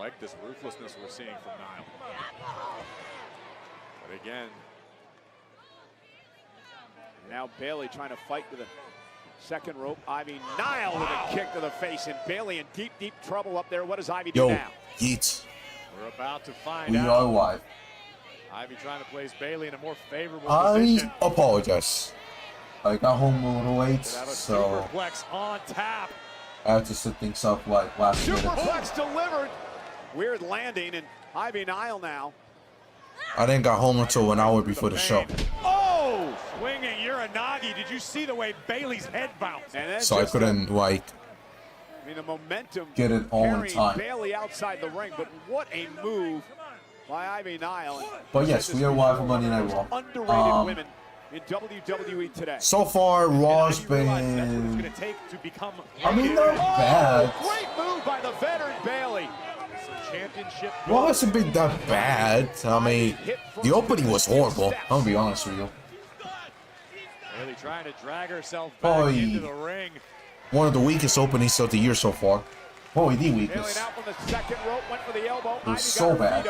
like this ruthlessness we're seeing from Nile. But again, now Bayley trying to fight to the second rope. Ivy Nile with a kick to the face, and Bayley in deep, deep trouble up there. What does Ivy do now? Yeet. We're about to find We out. are live. Ivy trying to place Bayley in a more favorable I position. apologize. I got home a little late, so superplex on tap. I had to set things up like last minute. Superplex delivered. Weird landing, and Ivy Nile now. I didn't got home until an hour before the show. Oh! Swinging Uranagi. Did you see the way Bayley's head bounced? So I couldn't, like, I mean, the momentum get it all in time. Bayley outside the ring, but what a move by Ivy Nile. But yes, we are live on Monday Night Raw. Underrated women in WWE today. So far, Raw's been, I mean, not bad. Great move by the veteran Bayley. Championship. Raw hasn't been that bad. I mean, the opening was horrible. I'm gonna be honest with you. Bayley trying to drag herself back into the ring. One of the weakest openings of the year so far. Probably the weakest. Bayley now from the second rope, went for the elbow. It was so bad.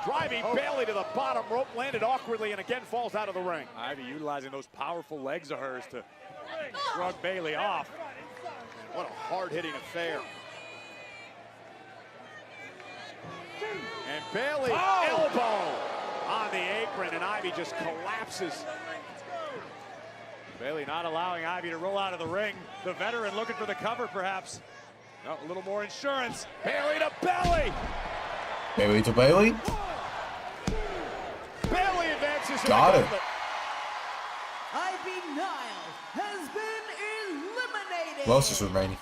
Driving Bayley to the bottom rope, landed awkwardly, and again falls out of the ring. Ivy utilizing those powerful legs of hers to shrug Bayley off. What a hard-hitting affair. And Bayley, elbow on the apron, and Ivy just collapses. Bayley not allowing Ivy to roll out of the ring. The veteran looking for the cover, perhaps. No, a little more insurance. Bayley to Bayley. Bayley to Bayley. Bayley advances. Got it. Ivy Nile has been eliminated. Who else is remaining?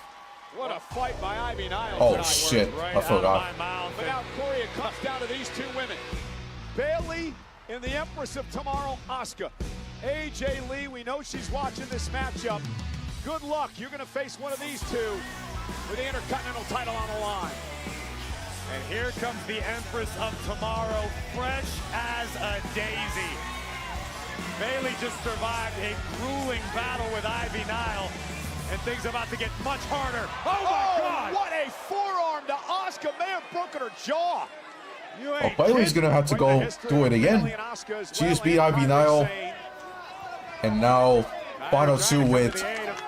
What a fight by Ivy Nile. Oh shit, I forgot. But now Corey, it comes down to these two women. Bayley and the Empress of Tomorrow, Asuka. AJ Lee, we know she's watching this matchup. Good luck. You're going to face one of these two with the Intercontinental title on the line. And here comes the Empress of Tomorrow, fresh as a daisy. Bayley just survived a grueling battle with Ivy Nile, and things about to get much harder. Oh my God! What a forearm to Asuka, may have broken her jaw. Oh, Bayley's gonna have to go do it again. She just beat Ivy Nile, and now final two with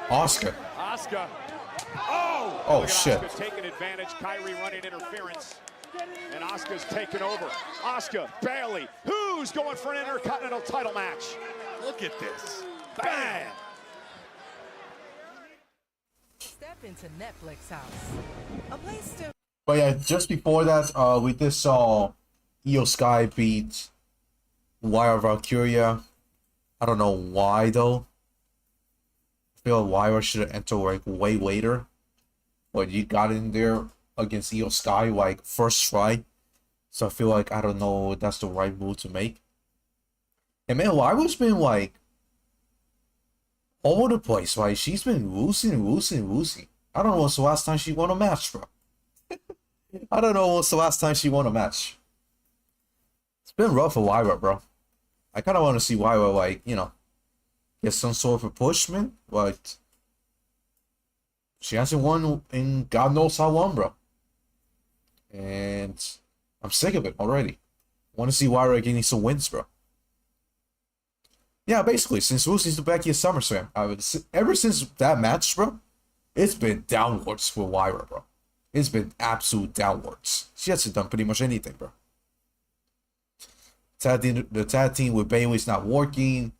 Asuka. Asuka. Oh shit. Asuka's taking advantage, Kyrie running interference, and Asuka's taken over. Asuka, Bayley, who's going for an Intercontinental title match? Look at this. Bam! Step into Netflix house. A place to. But yeah, just before that, we just saw Io Sky beat Lyra Valkyria. I don't know why though. I feel Lyra should have entered like way later. But you got in there against Io Sky like first try. So I feel like, I don't know, that's the right move to make. And man, Lyra's been like all over the place. Like she's been losing. I don't know when's the last time she won a match, bro. I don't know when's the last time she won a match. It's been rough for Lyra, bro. I kind of want to see Lyra, like, you know, get some sort of a push, man. But she hasn't won in God knows how long, bro. And I'm sick of it already. I want to see Lyra getting some wins, bro. Yeah, basically, since losing to Becky at SummerSlam, ever since that match, bro, it's been downwards for Lyra, bro. It's been absolute downwards. She hasn't done pretty much anything, bro. The tag team with Bayley's not working.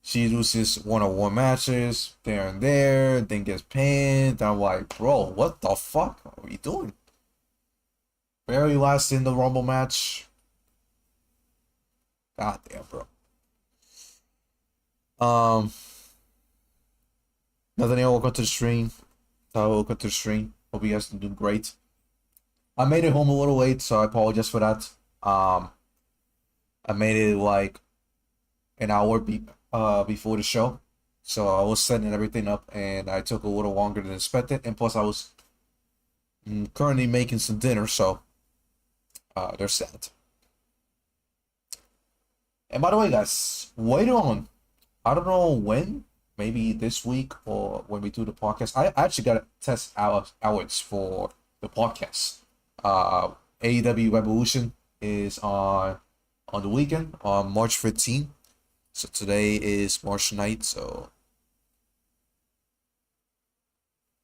She loses one-on-one matches there and there, then gets pinned. I'm like, bro, what the fuck are we doing? Barely last in the Rumble match. God damn, bro. Nathaniel, welcome to the stream. Welcome to the stream. Hope you guys are doing great. I made it home a little late, so I apologize for that. I made it like an hour before the show, so I was setting everything up, and I took a little longer than expected. And plus, I was currently making some dinner, so there's that. And by the way, guys, wait on. I don't know when. Maybe this week or when we do the podcast. I actually got to test Alex for the podcast. AEW Revolution is on the weekend on March 15th. So today is March 9th, so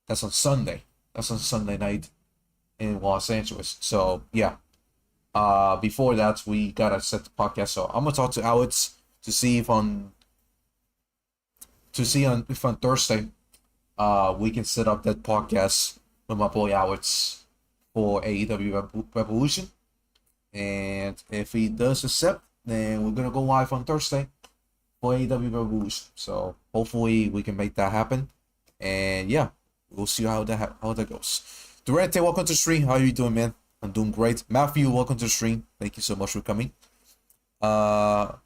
that's on Sunday. That's on Sunday night in Los Angeles. So yeah. Before that, we gotta set the podcast. So I'm gonna talk to Alex to see if on Thursday, we can set up that podcast with my boy Alex for AEW Revolution. And if he does accept, then we're gonna go live on Thursday for AEW Revolution. So hopefully we can make that happen. And yeah, we'll see how that goes. Durante, welcome to the stream. How are you doing, man? I'm doing great. Matthew, welcome to the stream. Thank you so much for coming. How's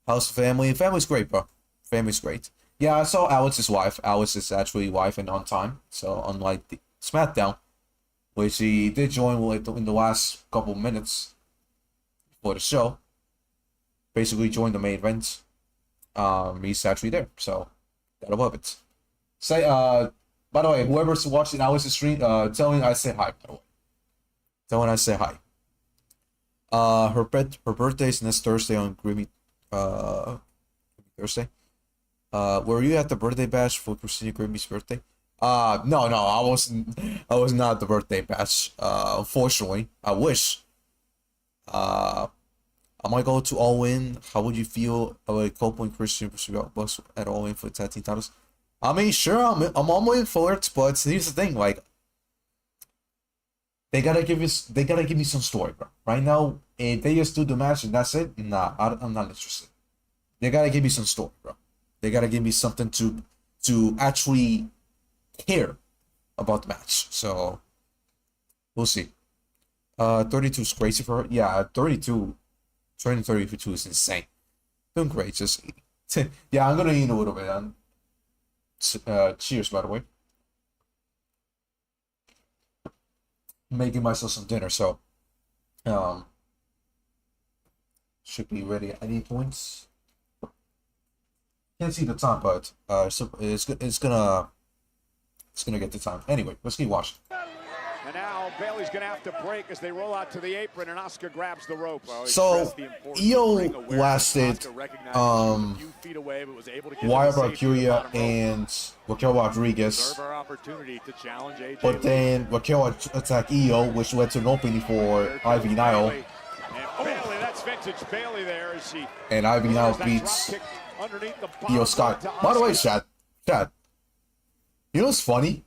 the family? Family's great, bro. Family's great. Yeah, I saw Alex's wife. Alex is actually wife and on time. So unlike the SmackDown, which he did join in the last couple minutes for the show, basically joined the main event. He's actually there. So gotta love it. Say by the way, whoever's watching Alex's stream, tell him I say hi, by the way. Tell him I say hi. Her birthday is next Thursday on Grimmy Thursday. Were you at the birthday bash for Christina Grimmy's birthday? No, I wasn't. I was not at the birthday bash. Unfortunately, I wish. I might go to All In. How would you feel about Copeland and Christian was at All In for the tag team titles? I mean, sure, I'm all in for it, but here's the thing, like, they gotta give me some story, bro. Right now, if they just do the match and that's it, nah, I'm not interested. They gotta give me some story, bro. They gotta give me something to actually care about the match. So we'll see. 32 is crazy for her. Yeah, 32, turning 32 is insane. Doing great, just yeah, I'm gonna eat a little bit. Cheers, by the way. Making myself some dinner, so should be ready at any points. Can't see the time, but so it's gonna get the time. Anyway, let's keep watching. And now Bayley's going to have to break as they roll out to the apron, and Asuka grabs the rope. So, Io lasted Wire Valkyria and Raquel Rodriguez. But then Raquel attacked Io, which led to an opening for Ivy Nile. And Bayley, that's vintage Bayley there as she... And Ivy Nile beats Io Sky. By the way, Chad, you know what's funny?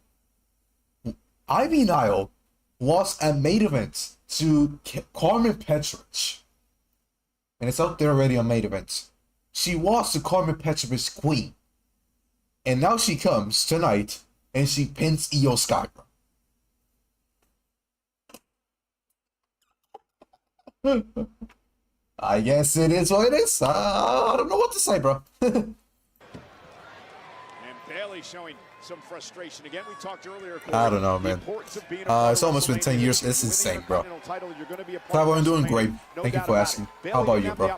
Ivy Nile lost a main event to Carmen Petrovich. And it's up there already on main event. She lost to Carmen Petrovich's queen. And now she comes tonight and she pins Io Sky. I guess it is what it is. I don't know what to say, bro. And Bayley showing some frustration again. We talked earlier. I don't know, man. It's almost been 10 years. It's insane, bro. I'm doing great. Thank you for asking. How about you, bro?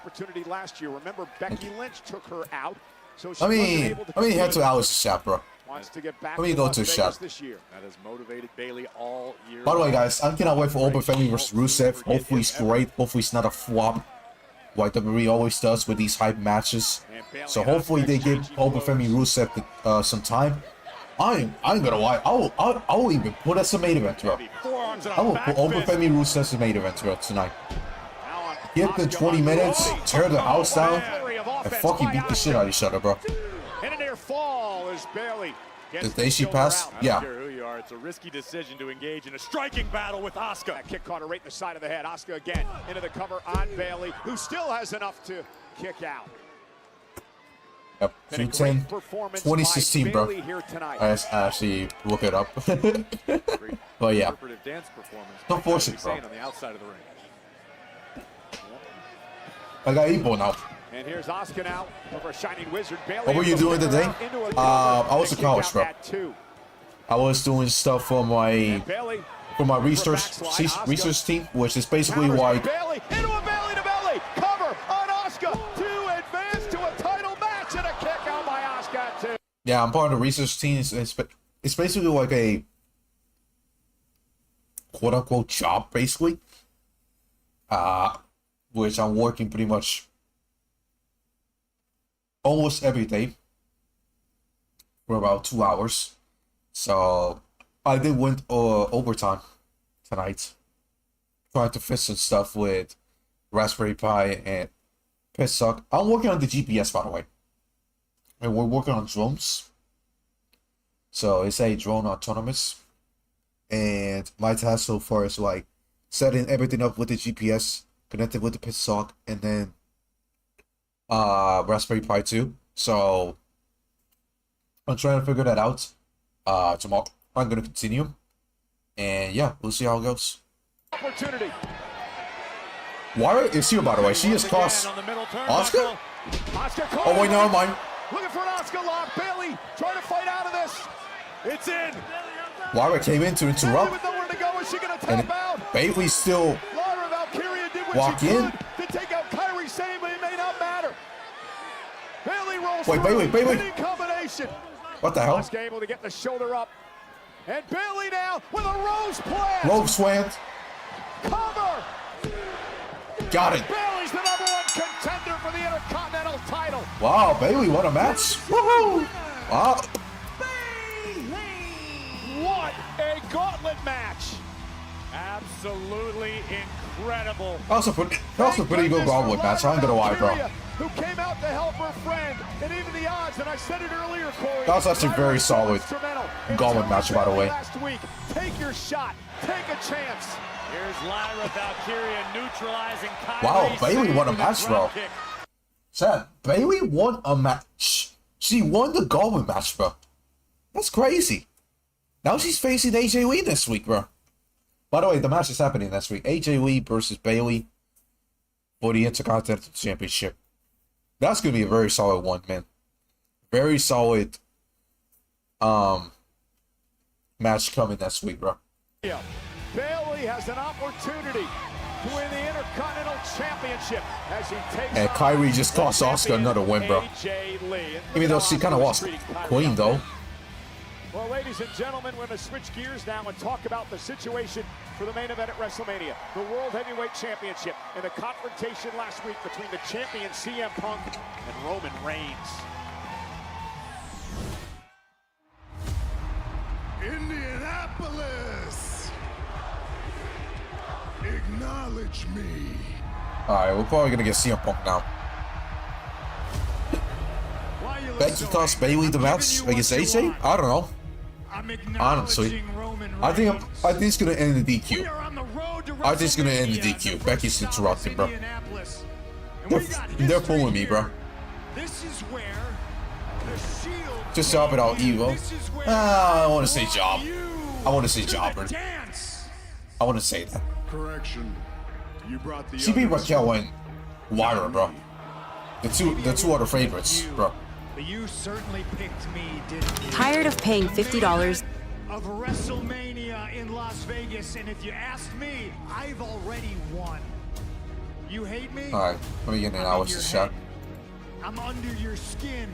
Remember, Becky Lynch took her out. So let me head to Alex's shop, bro. Let me go to the shop. That has motivated Bayley all year. By the way, guys, I cannot wait for Oba Femi versus Rusev. Hopefully it's great. Hopefully it's not a flop, like WWE always does with these hype matches. So hopefully they give Oba Femi Rusev some time. I'm gonna watch. I will even put as a main event, bro. I will put Oba Femi Rusev as a main event, bro, tonight. Get the 20 minutes, tear the house down, and fucking beat the shit out of each other, bro. And a near fall as Bayley The day she passed, yeah. It's a risky decision to engage in a striking battle with Asuka. That kick caught her right in the side of the head. Asuka again into the cover on Bayley, who still has enough to kick out. Yep, 210, 2016, bro. I actually look it up. But yeah, don't force it, bro. I got Ebo now. And here's Asuka now over Shining Wizard. Bayley, what were you doing today? I was in college, bro. I was doing stuff for my research team, which is basically like. Bayley into a belly to belly cover on Asuka to advance to a title match and a kick out by Asuka too. Yeah, I'm part of the research team. It's basically like a quote unquote job, basically. which I'm working pretty much almost every day for about 2 hours. So I did win overtime tonight, trying to fix some stuff with Raspberry Pi and Peacock. I'm working on the GPS, by the way, and we're working on drones. So it's a drone autonomous, and my task so far is like setting everything up with the GPS, connected with the Peacock, and then Raspberry Pi 2. So I'm trying to figure that out. Tomorrow I'm gonna continue, and yeah, we'll see how it goes. Opportunity. Lyra is here, by the way. She just cost Asuka? Oh wait, never mind. Looking for an Asuka lock. Bayley trying to fight out of this. It's in. Lyra came in to interrupt, With nowhere to go, is she gonna and tap out? Bayley still Lyra Valkyria did what walk she in. could to take out Kyrie Sane, but it may not matter. Bayley rolls Wait, through. Bayley. Winning combination. What the hell? Asuka able to get the shoulder up. And Bayley now with a rose plant. Rope slant. Cover. Got it. Bayley's the #1 contender for the Intercontinental title. Wow, Bayley won a match. Woohoo! Wow. What a gauntlet match. Absolutely incredible. That was a pretty good gauntlet match. I ain't gonna lie, bro. Who came out to help her friend, and even the odds, and I said it earlier, Corey. That was actually very solid gauntlet match, by the way. Last week, take your shot, take a chance. Here's Lyra Valkyria neutralizing Kyrie. Wow, Bayley won a Sane match, with bro. drop kick. Seth, Bayley won a match. She won the gauntlet match, bro. That's crazy. Now she's facing AJ Lee this week, bro. By the way, the match is happening this week. AJ Lee versus Bayley for the Intercontinental Championship. That's gonna be a very solid one, man. Very solid match coming next week, bro. Yeah. Bayley has an opportunity to win the Intercontinental Championship as he takes And Kyrie just cost Asuka another win, bro. AJ Lee. Even though she kind of lost Queen, though. Well, ladies and gentlemen, we're going to switch gears now and talk about the situation for the main event at WrestleMania, the World Heavyweight Championship, and the confrontation last week between the champion CM Punk and Roman Reigns. Indianapolis, acknowledge me. Alright, we're probably gonna get CM Punk now. Becky cost Bayley the match against AJ? I don't know. Honestly, I think it's gonna end in the DQ. I think it's gonna end in the DQ. Becky's interrupting, bro. They're fooling me, bro. Just job it out, Evo. I want to say job. I want to say jobber. I want to say that. Correction. You brought the She beat Raquel and Lyra, bro. The two other favorites, bro. But you certainly picked me, didn't you? Tired of paying $50? Of WrestleMania in Las Vegas, and if you ask me, I've already won. You hate me? Alright, let me get an analysis shot. I'm under your skin,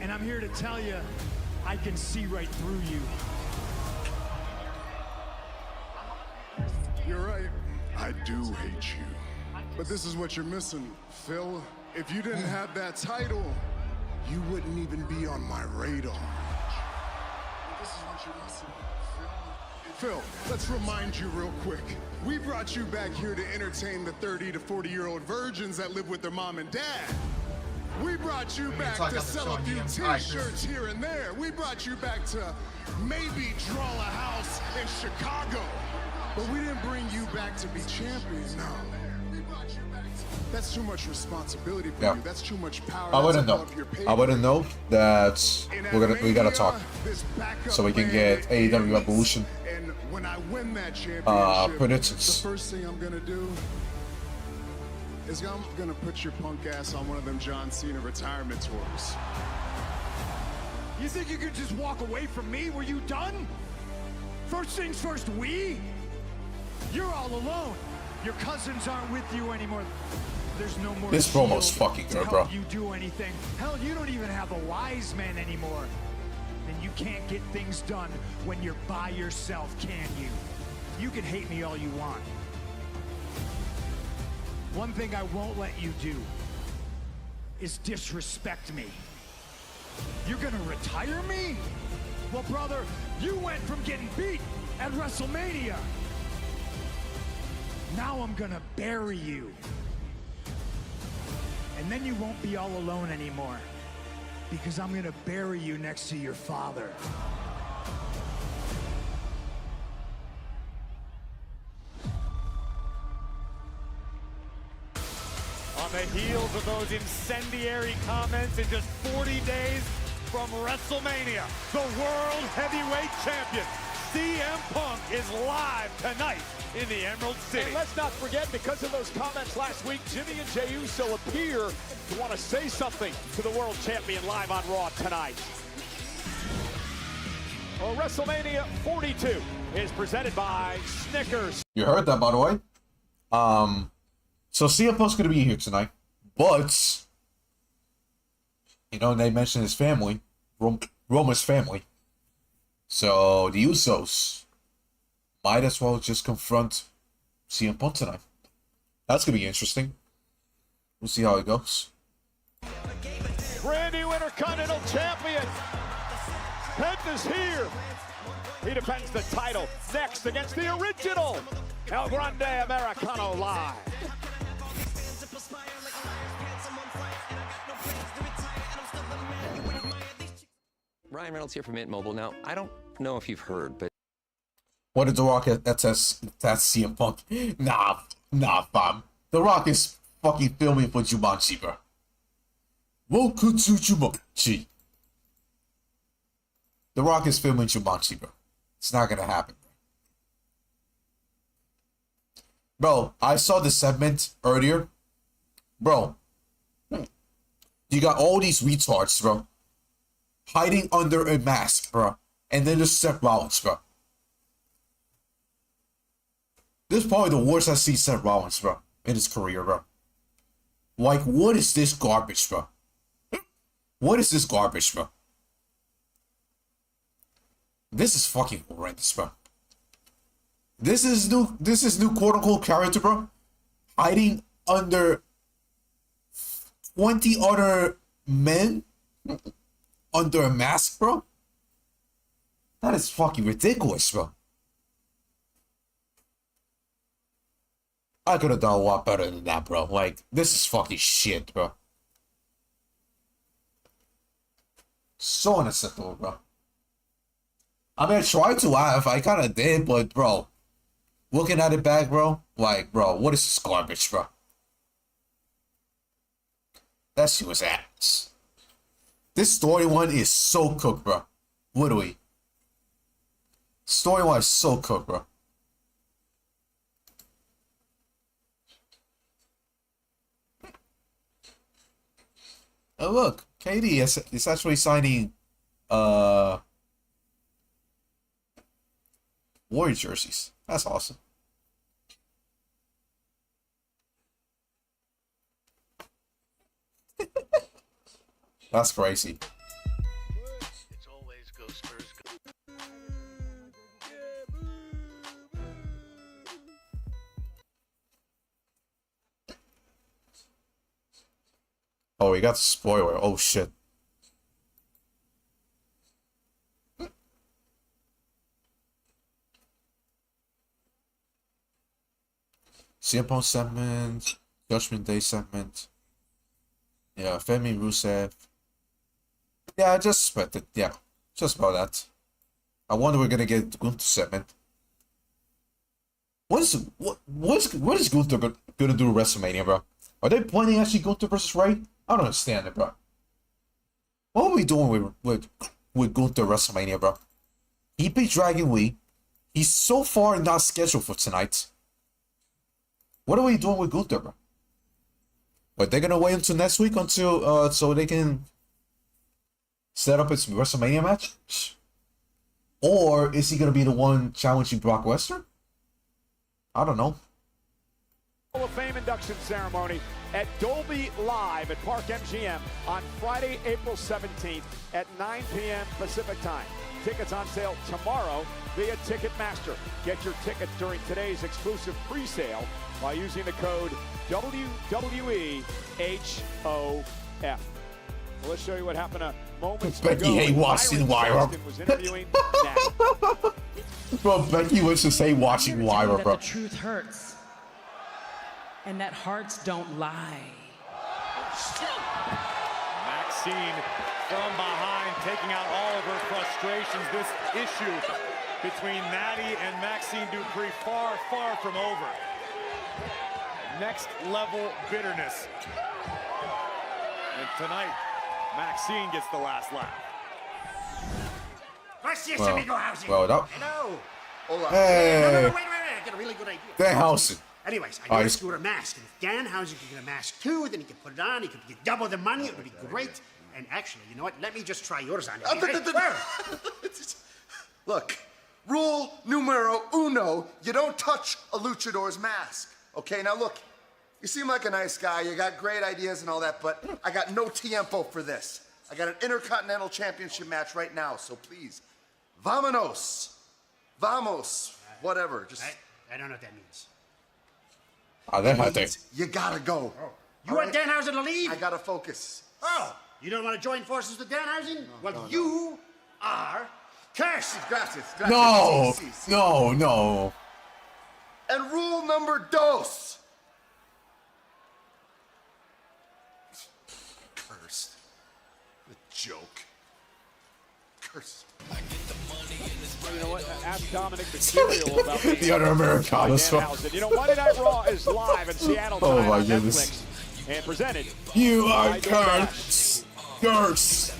and I'm here to tell you, I can see right through you. You're right. I do hate you. But this is what you're missing, Phil. If you didn't have that title, you wouldn't even be on my radar. This is what you're missing, Phil, let's remind you real quick. We brought you back here to entertain the 30 to 40-year-old virgins that live with their mom and dad. We brought you back to sell a few t-shirts here and there. We brought you back to maybe draw a house in Chicago. But we didn't bring you back to be champions, no. That's too much responsibility for you. That's too much power. I wouldn't know. I wouldn't know that we gotta talk so we can get AEW Evolution And when I win that championship, predictions. the first thing I'm gonna do is I'm gonna put your punk ass on one of them John Cena retirement tours. You think you could just walk away from me? Were you done? First things first, you're all alone. Your cousins aren't with you anymore. There's no more. This promo's shield fucking to good, help bro. You do anything? Hell, you don't even have a wise man anymore. Then you can't get things done when you're by yourself, can you? You can hate me all you want. One thing I won't let you do is disrespect me. You're gonna retire me? Well, brother, you went from getting beat at WrestleMania. Now I'm gonna bury you. And then you won't be all alone anymore, because I'm gonna bury you next to your father. On the heels of those incendiary comments in just 40 days from WrestleMania, the World Heavyweight Champion, CM Punk, is live tonight in the Emerald City. And let's not forget, because of those comments last week, Jimmy and Jey Uso appear to want to say something to the World Champion live on Raw tonight. Well, WrestleMania 42 is presented by Snickers. You heard that, by the way. So CM Punk's gonna be here tonight, but you know they mentioned his family, Roman's family. So the Usos might as well just confront CM Punk tonight. That's gonna be interesting. We'll see how it goes. Brand new Intercontinental Champion. Penta's here. He defends the title next against the original El Grande Americano live. Ryan Reynolds here from Mint Mobile. Now, I don't know if you've heard, but What did The Rock that's CM Punk? Nah, fam. The Rock is fucking filming for Jumanji, bro. Welcome to Jumanji. The Rock is filming Jumanji, bro. It's not gonna happen, bro. I saw the segment earlier. Bro, you got all these retards, bro, hiding under a mask, bro. And then there's Seth Rollins, bro. This is probably the worst I've seen Seth Rollins, bro, in his career, bro. Like, what is this garbage, bro? What is this garbage, bro? This is fucking horrendous, bro. This is new quote-unquote character, bro. Hiding under 20 other men under a mask, bro. That is fucking ridiculous, bro. I could have done a lot better than that, bro. Like, this is fucking shit, bro. So unacceptable, bro. I mean, I tried to laugh. I kind of did, but, bro, looking at it back, bro, like, bro, what is this garbage, bro? That shit was ass. This story one is so cooked, bro. Literally. Story one is so cooked, bro. Oh, look, KD is actually signing Warrior jerseys. That's awesome. That's crazy. It's always go Spurs. Oh, we got the spoiler. Oh shit. CM Punk segment, Judgment Day segment. Yeah, Femi, Rusev. Yeah, I just expected. Yeah, just about that. I wonder we're gonna get Gunther segment. What is Gunther gonna do at WrestleMania, bro? Are they planning actually Gunther versus Ray? I don't understand it, bro. What are we doing with Gunther WrestleMania, bro? He beat Dragon Lee. He's so far not scheduled for tonight. What are we doing with Gunther, bro? But they're gonna wait until next week until so they can set up his WrestleMania match? Or is he gonna be the one challenging Brock Lesnar? I don't know. Hall of Fame induction ceremony at Dolby Live at Park MGM on Friday, April 17th at 9 p.m. Pacific time. Tickets on sale tomorrow via Ticketmaster. Get your tickets during today's exclusive pre-sale by using the code WWEHOF. Well, let's show you what happened moments ago. Becky hate watching Lyra. Was interviewing Nile. Bro, Becky was just hate watching Lyra, bro. The truth hurts, and that hearts don't lie. Maxine from behind, taking out all of her frustrations. This issue between Natty and Maxine Dupree far, far from over. Next level bitterness. And tonight, Maxine gets the last laugh. Well, that... Hello. Hola. Hey. No, wait. I got a really good idea. Danhausen. Anyways, I noticed you wore a mask, and if Danhausen could get a mask too, then he could put it on, he could get double the money, it would be great. And actually, you know what? Let me just try yours on. Look, rule numero uno, you don't touch a luchador's mask. Okay, now look, you seem like a nice guy, you got great ideas and all that, but I got no tiempo for this. I got an Intercontinental Championship match right now, so please, vámonos. Vamos. Whatever, just... I don't know what that means. Please, you gotta go. Oh. You want Danhausen to leave? I gotta focus. Oh, you don't want to join forces with Danhausen? Well, you are cursed. Gracias. No, Sí. no. And rule number dos. Cursed. The joke. Cursed. You know what? Ask Dominic Mysterio about The other Americanos. You know, Monday Night Raw is live in Seattle tonight Oh my on goodness. Netflix and presented. You are by cursed. Cursed.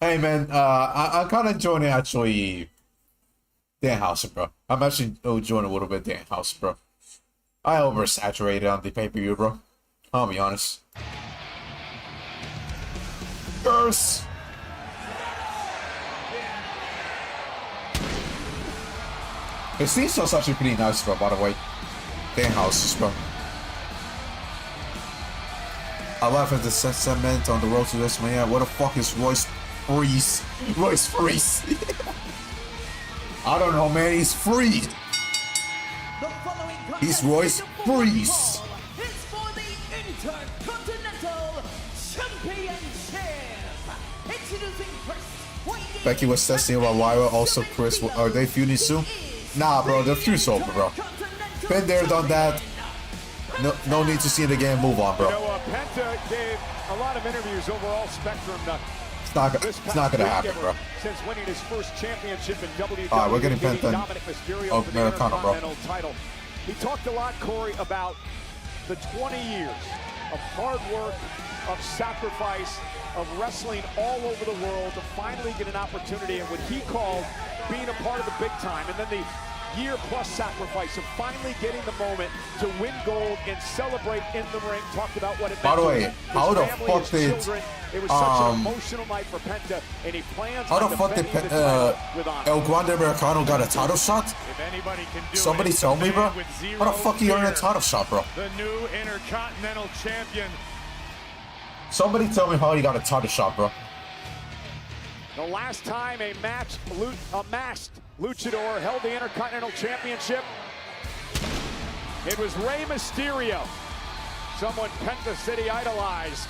Hey man, I'm kind of enjoying actually Danhausen, bro. I'm actually enjoying a little bit Danhausen, bro. I oversaturated on the pay-per-view, bro. I'll be honest. Curse. His theme song's actually pretty nice, bro, by the way. Danhausen, bro. I laugh at the segment on the road to WrestleMania. What the fuck is Royce Freeze? Royce Freeze. I don't know, man. He's freed. He's Royce Freeze. It's for the Intercontinental Championship. Introducing first. Becky was testing about Lyra. Also, Chris. Are they feuding soon? Nah, bro. Their feud's over, bro. Been there, done that. No need to see it again. Move on, bro. You know, Penta gave a lot of interviews over all spectrum. It's not gonna happen, bro. Since winning his first championship in WWE, Alright, we're getting Penta. Dominic Mysterio Oh, for the Americano, bro. Intercontinental title. He talked a lot, Corey, about the 20 years of hard work, of sacrifice, of wrestling all over the world to finally get an opportunity in what he called being a part of the big time, and then the year-plus sacrifice of finally getting the moment to win gold and celebrate in the ring. Talked about what it meant. By the way, to his how the family, fuck his did children. It was such an emotional night for Penta, and he plans How the on fuck did defending the title with honor. El Grande Americano got a title shot? If anybody can do Somebody it, tell me, bro. with zero How the fuck he earned a fear, title shot, bro? The new Intercontinental Champion. Somebody tell me how he got a title shot, bro. The last time a masked luchador held the Intercontinental Championship, it was Rey Mysterio, someone Penta City idolized.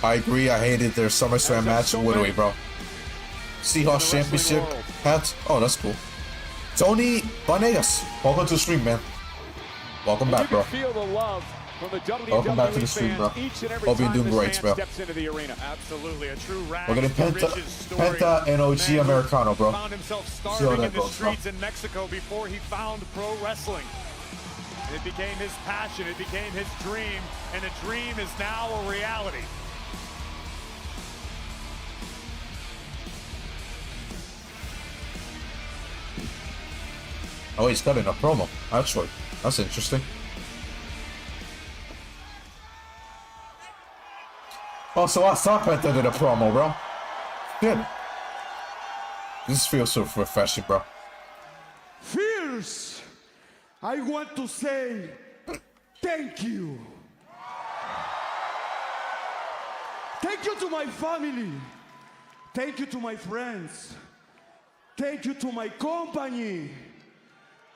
I agree. I hated their SummerSlam match. Literally, bro. Seahawks Championship hat. Oh, that's cool. Tony Vanegas. Welcome to the stream, man. Welcome back, bro. You can feel the love from the WWE Welcome back to the stream, bro. each and every Hope you're time doing this great, man bro. steps into the arena. Absolutely, a true rag. We're getting Penta and OG Man, Americano, bro. Found himself See how starving that in the goes, bro. streets in Mexico before he found pro wrestling. It became his passion, it became his dream, and a dream is now a reality. Oh, he's cutting a promo. Actually, that's interesting. Oh, so I saw Penta did a promo, bro. Shit. This feels so refreshing, bro. Fierce, I want to say thank you. Thank you to my family. Thank you to my friends. Thank you to my company.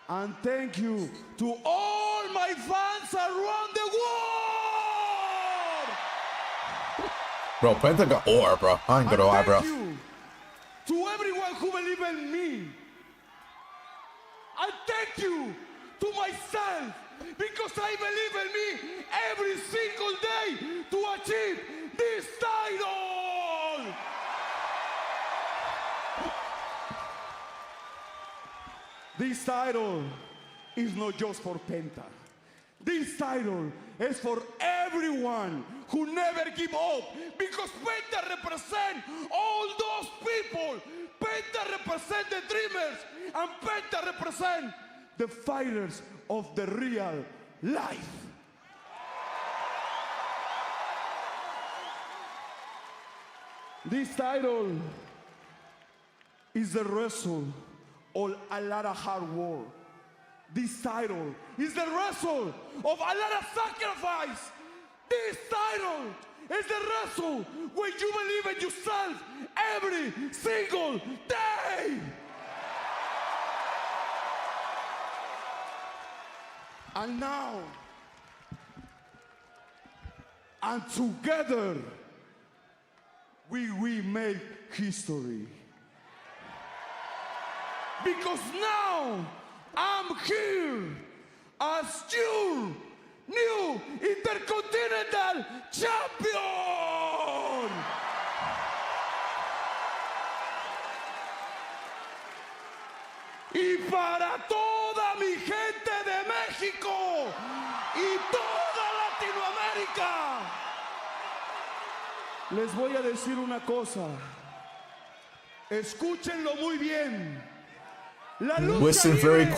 And thank you to all my fans around the world. Bro, Penta got aura, bro. I ain't gonna lie, bro. Thank you to everyone who believes in me. And thank you to myself, because I believe in me every single day to achieve this title. This title is not just for Penta. This title is for everyone who never give up, because Penta represents all those people. Penta represents the dreamers, and Penta represents the fighters of the real life. This title is the result of a lot of hard work. This title is the result of a lot of sacrifice. This title is the result when you believe in yourself every single day. And now, and together, we make history. Because now, I'm here as your new Intercontinental Champion! Y para toda mi gente de México y toda Latinoamérica, les voy a decir una cosa. Escúchenlo muy bien. La lucha libre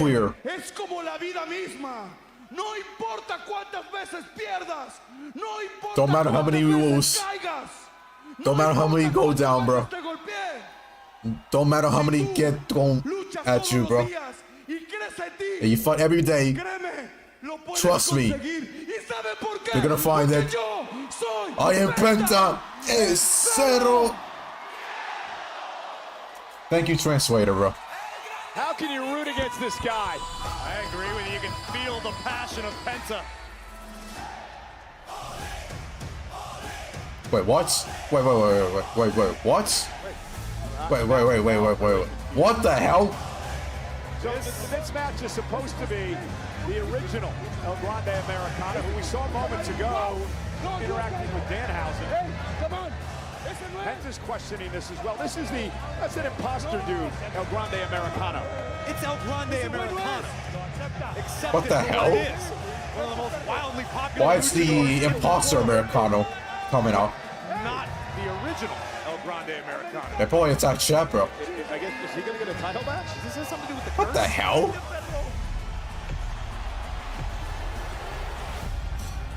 es como la vida misma. No importa cuántas veces pierdas. No importa Don't matter how many you lose. Don't matter how many go down, bro. Don't matter how many get thrown at you, bro. And you fight every day. Trust me. You're gonna find that I am Penta es cero. Thank you, translator, bro. How can you root against this guy? I agree with you. You can feel the passion of Penta. Wait, what? Wait, what? Wait. What the hell? So this match is supposed to be the original Grande Americano, who we saw moments ago interacting with Danhausen. Hey, come on. Penta's questioning this as well. That's an imposter dude, El Grande Americano. It's El Grande Americano. What the hell? One of the most wildly popular. Why is the imposter Americano coming out? Not the original El Grande Americano. They probably attacked chat, bro. I guess, is he going to get a title match? Does this have something to do with the What the hell?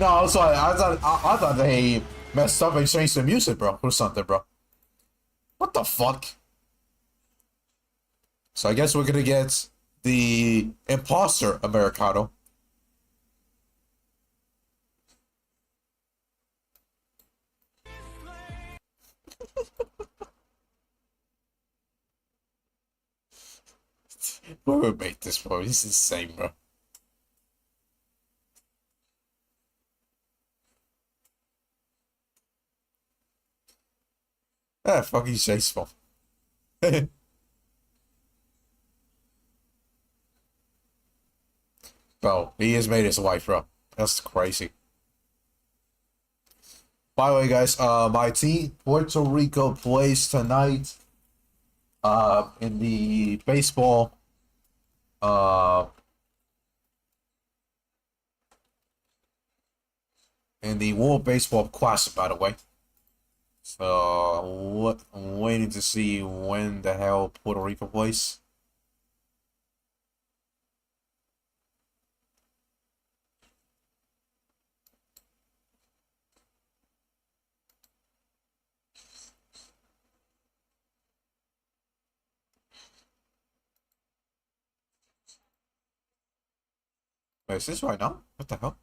No, I thought they messed up and changed the music, bro, or something, bro. What the fuck? So I guess we're gonna get the imposter Americano. Who would make this, bro? This is insane, bro. Ah, fucking Shakespeare. Bro, he has made his wife, bro. That's crazy. By the way, guys, my team, Puerto Rico, plays tonight in the baseball in the World Baseball Classic, by the way. So I'm waiting to see when the hell Puerto Rico plays. Wait, is this right now? What the hell?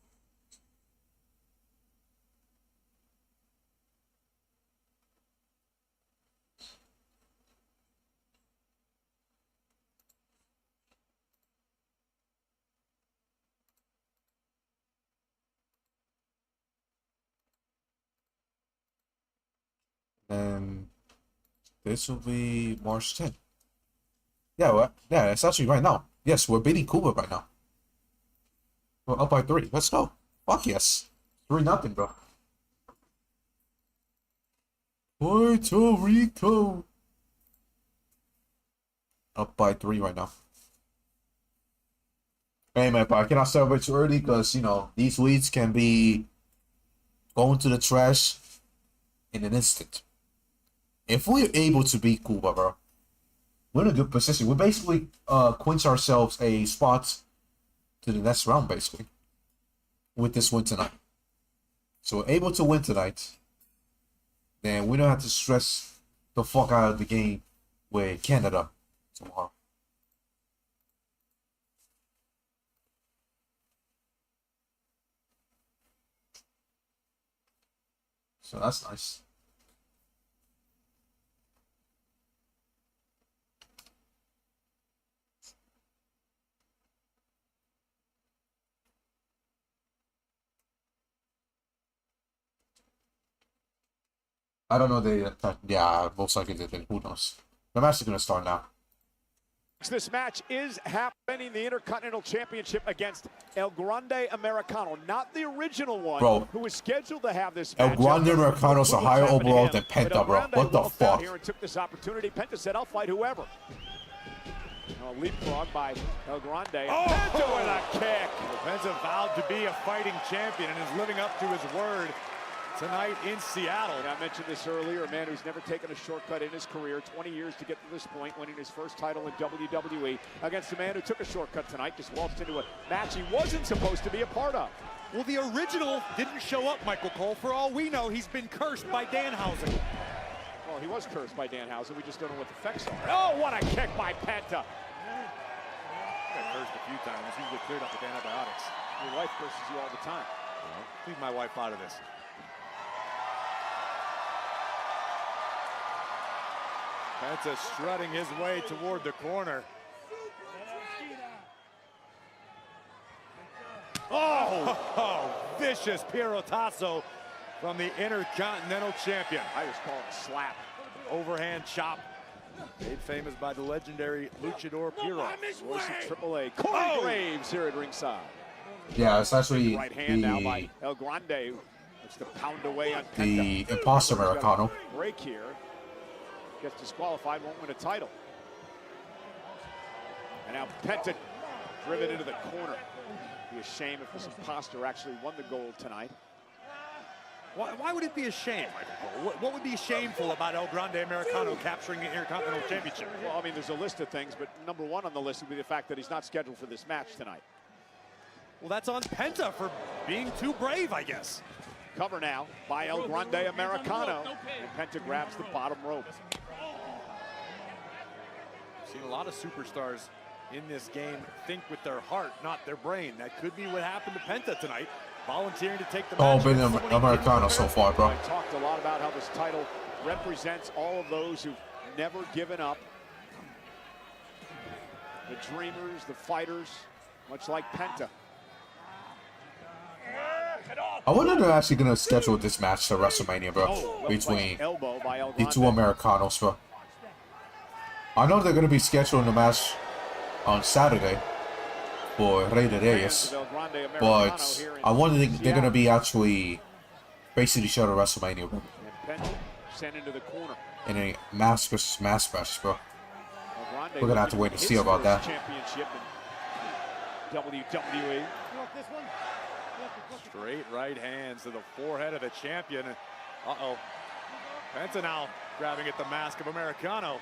And this will be March 10th. Yeah, well, yeah, it's actually right now. Yes, we're beating Cuba right now. We're up by 3. Let's go. Fuck yes. 3-0, bro. Puerto Rico. Up by 3 right now. Hey man, but I cannot celebrate too early because, you know, these weeds can be going to the trash in an instant. If we're able to beat Cuba, bro, we're in a good position. We basically clinch ourselves a spot to the next round, basically, with this win tonight. So we're able to win tonight. Then we don't have to stress the fuck out of the game with Canada tomorrow. So that's nice. I don't know. Yeah, most likely they did. Who knows? The match is gonna start now. This match is happening, the Intercontinental Championship against El Grande Americano, not the original one, bro, who was scheduled to have this El match. Grande Americano's a higher overall than Penta, bro. What the fuck? Here and took this opportunity. Penta said, "I'll fight whoever." Leapfrog by El Grande. Oh! Penta with a kick. Penta vowed to be a fighting champion and is living up to his word tonight in Seattle. And I mentioned this earlier, a man who's never taken a shortcut in his career, 20 years to get to this point, winning his first title in WWE against a man who took a shortcut tonight, just waltzed into a match he wasn't supposed to be a part of. Well, the original didn't show up, Michael Cole. For all we know, he's been cursed by Danhausen. Well, he was cursed by Danhausen. We just don't know what the effects are. Oh, what a kick by Penta. I got cursed a few times. He's been cleared up with antibiotics. Your wife curses you all the time. Well, leave my wife out of this. Penta strutting his way toward the corner. Oh, vicious Pierotazo from the Intercontinental Champion. I just call it a slap. Overhand chop. Made famous by the legendary Luchador Piero. Voice of Triple A. Corey Graves here at ringside. Yeah, it's actually right hand now by El Grande. Looks to pound away on Penta. The imposter Americano. Break here. Gets disqualified, won't win a title. And now Penta driven into the corner. It'd be a shame if this imposter actually won the gold tonight. Why would it be a shame, Michael Cole? What would be shameful about El Grande Americano capturing the Intercontinental Championship? Well, I mean, there's a list of things, but number one on the list would be the fact that he's not scheduled for this match tonight. Well, that's on Penta for being too brave, I guess. Cover now by El Grande Americano. And Penta grabs the bottom rope. Seen a lot of superstars in this game think with their heart, not their brain. That could be what happened to Penta tonight, volunteering to take the match. Oh, been Americano so far, bro. I talked a lot about how this title represents all of those who've never given up. The dreamers, the fighters, much like Penta. I wonder if they're actually gonna schedule this match at WrestleMania, bro, between the two Americanos, bro. I know they're gonna be scheduling the match on Saturday for Rey de Reyes, but I wonder if they're gonna be actually facing each other at WrestleMania, bro. Sent into the corner. In a mask versus mask match, bro. We're gonna have to wait and see about that. Championship in WWE. Straight right hands to the forehead of the champion. Uh-oh. Penta now grabbing at the mask of Americano.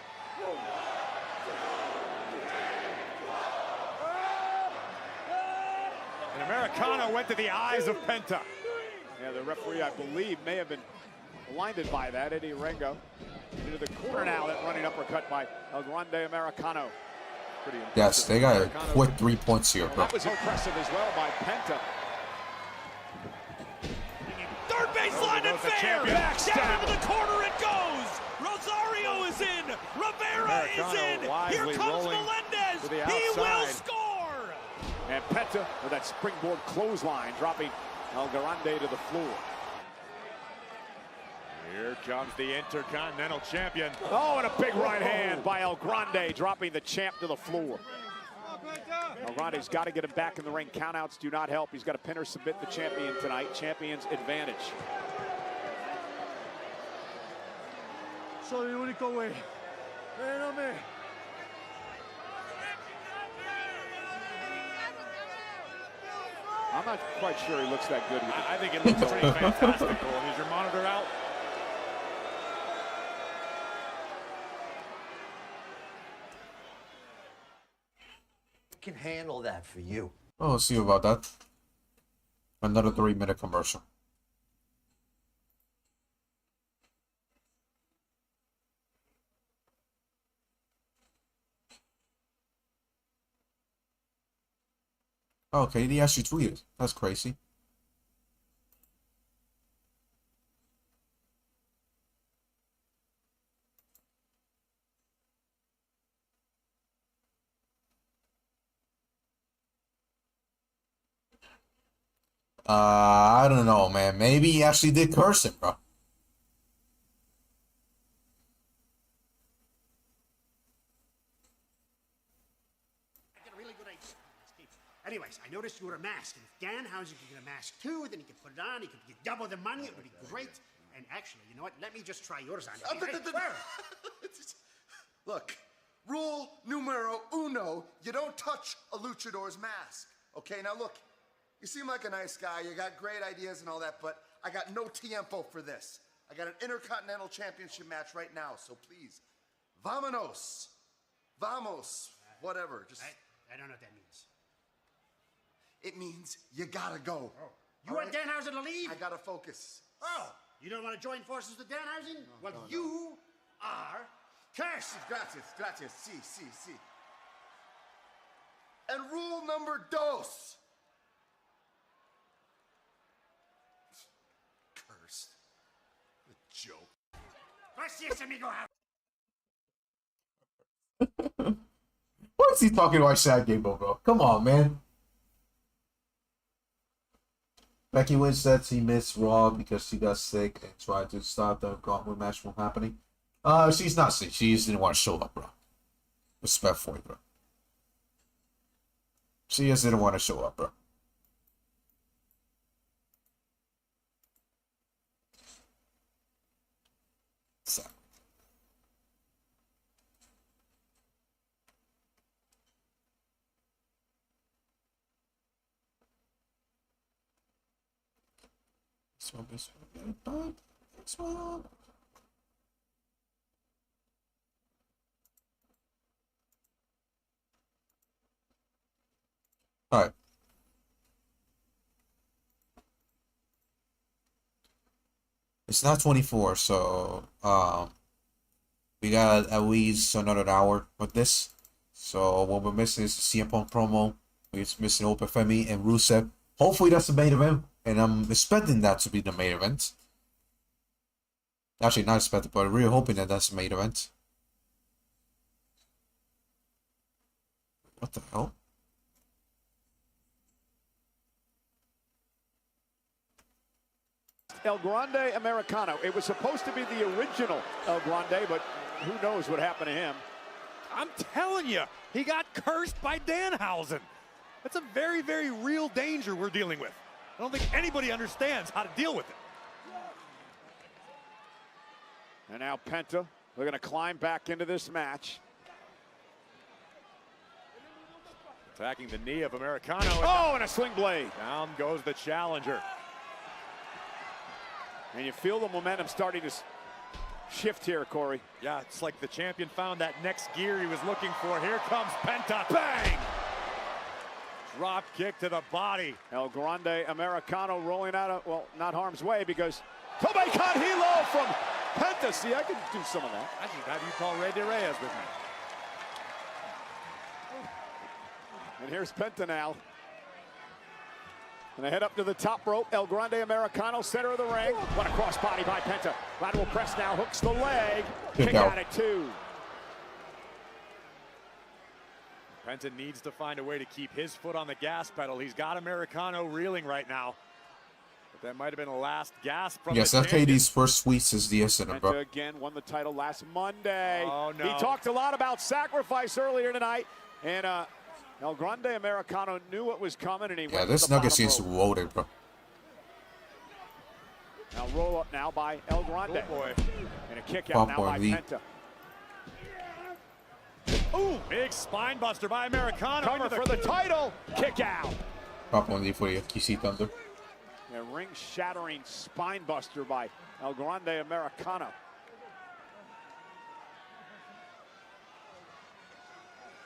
And Americano went to the eyes of Penta. Yeah, the referee, I believe, may have been blinded by that. Eddie Rengo into the corner now. That running uppercut by El Grande Americano. Pretty impressive. Yes, they got a quick 3 points here, bro. That was impressive as well by Penta. Third baseline and fair. Down into the corner it goes. Rosario is in. Rivera is in. Here comes Melendez. He will score. And Penta with that springboard clothesline, dropping El Grande to the floor. Here comes the Intercontinental Champion. Oh, and a big right hand by El Grande, dropping the champ to the floor. El Grande's got to get him back in the ring. Countouts do not help. He's got to pin or submit the champion tonight. Champion's advantage. Soy el único güey. Espérame. I'm not quite sure he looks that good with it. I think it looks pretty fantastic. Is your monitor out? Can handle that for you. Oh, we'll see about that. Another 3-minute commercial. Okay, he actually tweeted. That's crazy. I don't know, man. Maybe he actually did curse him, bro. Anyways, I noticed you wore a mask, and if Danhausen could get a mask too, then he could put it on, he could get double the money, it would be great. And actually, you know what? Let me just try yours on. Look, rule numero uno, you don't touch a luchador's mask. Okay, now look, you seem like a nice guy, you got great ideas and all that, but I got no tiempo for this. I got an Intercontinental Championship match right now, so please, vamonos, vamos, whatever. Just I don't know what that means. It means you gotta go. Oh. You want Danhausen to leave? I gotta focus. Oh, you don't want to join forces with Danhausen? Well, you are cursed. Gracias, gracias, si. And rule number dos. Cursed. A joke. Gracias, amigo. What is he talking about, Shaq Gable, bro? Come on, man. Becky Lynch says he missed Raw because she got sick and tried to stop the Gauntlet match from happening. She's not sick. She just didn't want to show up, bro. Respectfully, bro. She just didn't want to show up, bro. So. This one. All right. It's not 24, so we got at least another hour with this. So what we're missing is the CM Punk promo. We're missing Oba Femi and Rusev. Hopefully that's the main event. And I'm expecting that to be the main event. Actually, not expecting, but really hoping that that's the main event. What the hell? El Grande Americano. It was supposed to be the original El Grande, but who knows what happened to him. I'm telling you, he got cursed by Danhausen. That's a very, very real danger we're dealing with. I don't think anybody understands how to deal with it. And now Penta, they're going to climb back into this match. Attacking the knee of Americano. Oh, and a swing blade. Down goes the challenger. And you feel the momentum starting to shift here, Corey. Yeah, it's like the champion found that next gear he was looking for. Here comes Penta. Bang! Drop kick to the body. El Grande Americano rolling out of, well, not harm's way because Tobe Con Hilo from Penta. See, I can do some of that. I should have you call Rey de Reyes with me. And here's Penta now. And they head up to the top rope. El Grande Americano, center of the ring. What a cross body by Penta. Lateral press now, hooks the leg. Kick out at 2. Penta needs to find a way to keep his foot on the gas pedal. He's got Americano reeling right now. That might have been a last gasp from Yes, the FKD's first sweet since the incident, bro. Penta again won the title last Monday. Oh, no. He talked a lot about sacrifice earlier tonight, and El Grande Americano knew what was coming, and he went This to the nugget bottom seems rope. loaded, bro. Now roll up now by El Grande. Oh, boy. And a kick out now by Penta. Ooh, big spine buster by Americano. Cover for the title. Kick out. Pop one for the QC Thunder. A ring-shattering spine buster by El Grande Americano.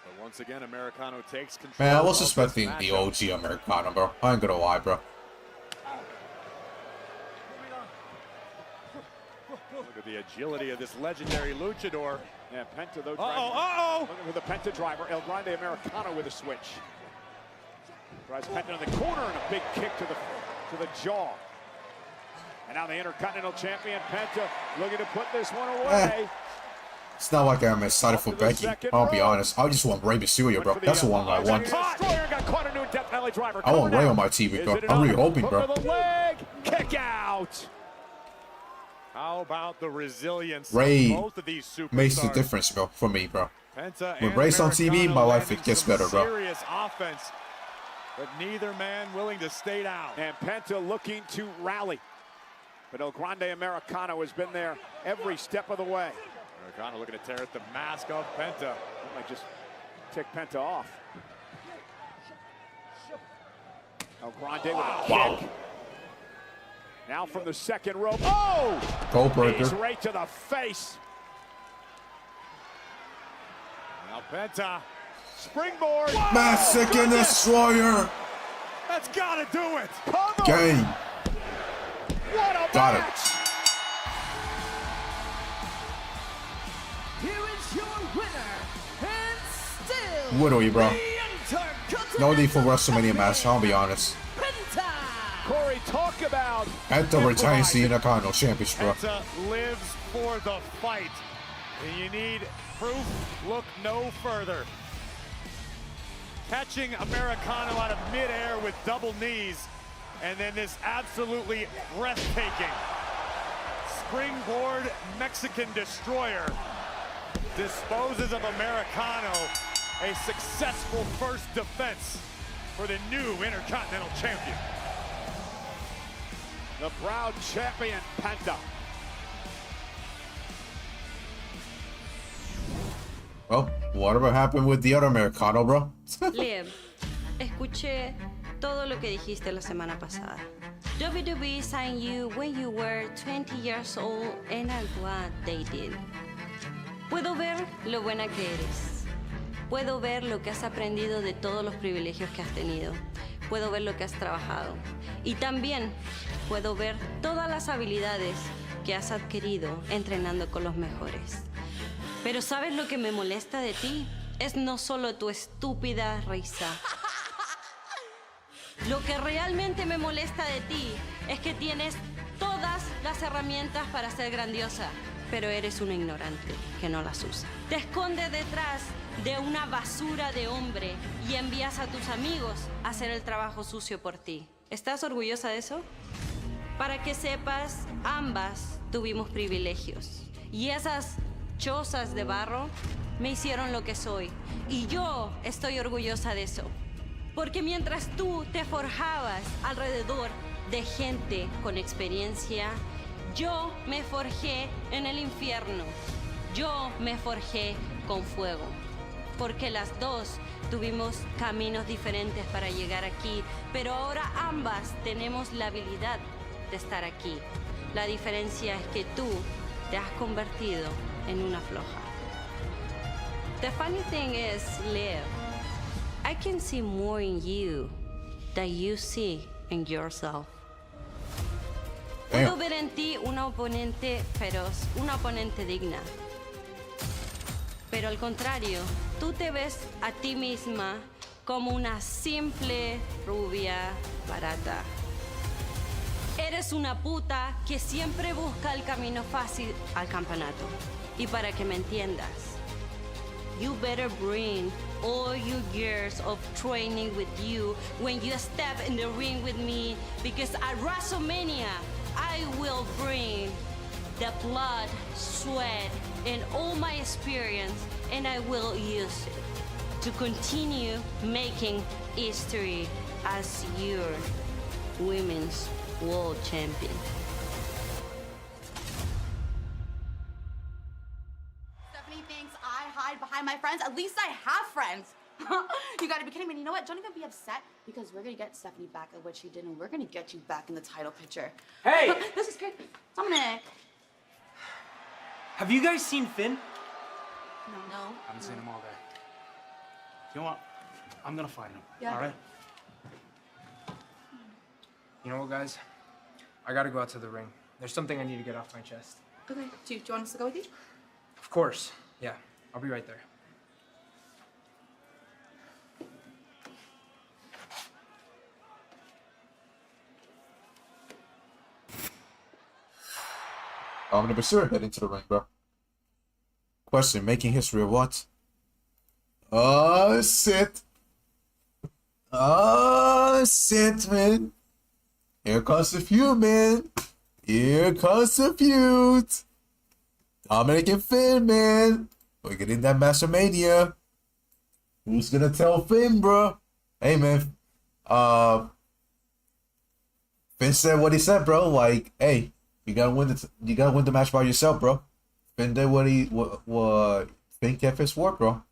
But once again, Americano takes control. Man, I was of suspecting this the matchup. OG Americano, bro. I ain't gonna lie, bro. Look at the agility of this legendary luchador. Yeah, Penta though. Uh-oh. Looking for the Penta driver. El Grande Americano with a switch. Drives Penta in the corner and a big kick to the jaw. And now the Intercontinental Champion Penta looking to put this one away. It's not like I'm excited for Becky. I'll be honest. I just want Rey Mysterio, bro. That's the one I want. Got caught into a Death Valley driver. I want Rey on my TV, bro. I'm really hoping, bro. Hook to the leg. Kick out. How about the resilience Rey of both of these superstars? makes the difference, bro, for me, bro. Penta When and Rey's on TV, Americano my life, landing it gets some better, bro. Serious offense, but neither man willing to stay down. And Penta looking to rally. But El Grande Americano has been there every step of the way. Americano looking to tear at the mask of Penta. That might just tick Penta off. El Grande with a kick. Now from the second rope. Oh! Gold breaker. He's right to the face. Now Penta. Springboard. Mexican Destroyer. That's gotta do it. Game. What a Got match. Here is your winner, and still Whittle you, bro. the No need for WrestleMania match, I'll be honest. Penta. Corey, talk about Penta retains the Intercontinental Championship, bro. Penta lives for the fight. And you need proof, look no further. Catching Americano out of midair with double knees, and then this absolutely breathtaking springboard Mexican destroyer disposes of Americano. A successful first defense for the new Intercontinental Champion. the proud champion Penta. Well, whatever happened with the other Americano, bro? Liam, escuché todo lo que dijiste la semana pasada. WWE signed you when you were 20 years old and I'm glad they did. Puedo ver lo buena que eres. Puedo ver lo que has aprendido de todos los privilegios que has tenido. Puedo ver lo que has trabajado. Y también puedo ver todas las habilidades que has adquirido entrenando con los mejores. Pero ¿sabes lo que me molesta de ti? Es no solo tu estúpida risa. Lo que realmente me molesta de ti es que tienes todas las herramientas para ser grandiosa, pero eres una ignorante que no las usa. Te escondes detrás de una basura de hombre y envías a tus amigos a hacer el trabajo sucio por ti. ¿Estás orgullosa de eso? Para que sepas, ambas tuvimos privilegios. Y esas chozas de barro me hicieron lo que soy. Y yo estoy orgullosa de eso. Porque mientras tú te forjabas alrededor de gente con experiencia, yo me forjé en el infierno. Yo me forjé con fuego. Porque las dos tuvimos caminos diferentes para llegar aquí, pero ahora ambas tenemos la habilidad de estar aquí. La diferencia es que tú te has convertido en una floja. The funny thing is, Liv, I can see more in you than you see in yourself. Puedo ver en ti una oponente feroz, una oponente digna. Pero al contrario, tú te ves a ti misma como una simple rubia barata. Eres una puta que siempre busca el camino fácil al campeonato. Y para que me entiendas, you better bring all your years of training with you when you step in the ring with me, because at WrestleMania, I will bring the blood, sweat, and all my experience, and I will use it to continue making history as your Women's World Champion. Stephanie thinks I hide behind my friends. At least I have friends. You gotta be kidding me. You know what? Don't even be upset, because we're gonna get Stephanie back at what she did, and we're gonna get you back in the title picture. Hey! This is great. Dominic. Have you guys seen Finn? No. I haven't seen him all day. You know what? I'm gonna find him. Yeah. All right? You know what, guys? I gotta go out to the ring. There's something I need to get off my chest. Okay. Do you want us to go with you? Of course. Yeah. I'll be right there. Dominic Mysterio head into the ring, bro. Question: making history or what? Seth. Seth, man. Here comes the feud, man. Here comes the feud. Dominic and Finn, man. We're getting that Mastermania. Who's gonna tell Finn, bro? Hey, man. Finn said what he said, bro. Like, hey, you gotta win the match by yourself, bro. Finn did what Finn kept his word, bro.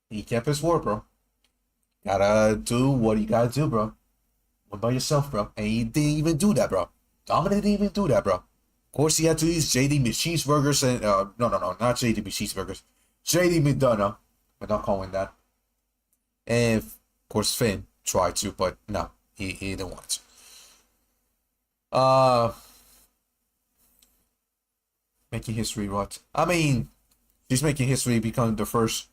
He kept his word, bro. Gotta do what you gotta do, bro. Win by yourself, bro. And he didn't even do that, bro. Dominic didn't even do that, bro. Of course, he had to use JD Machine's Burgers and no, not JD Machine's Burgers. JD McDonough. We're not calling that. And of course, Finn tried to, but no, he didn't want to. Making history, what? I mean, she's making history, becoming the first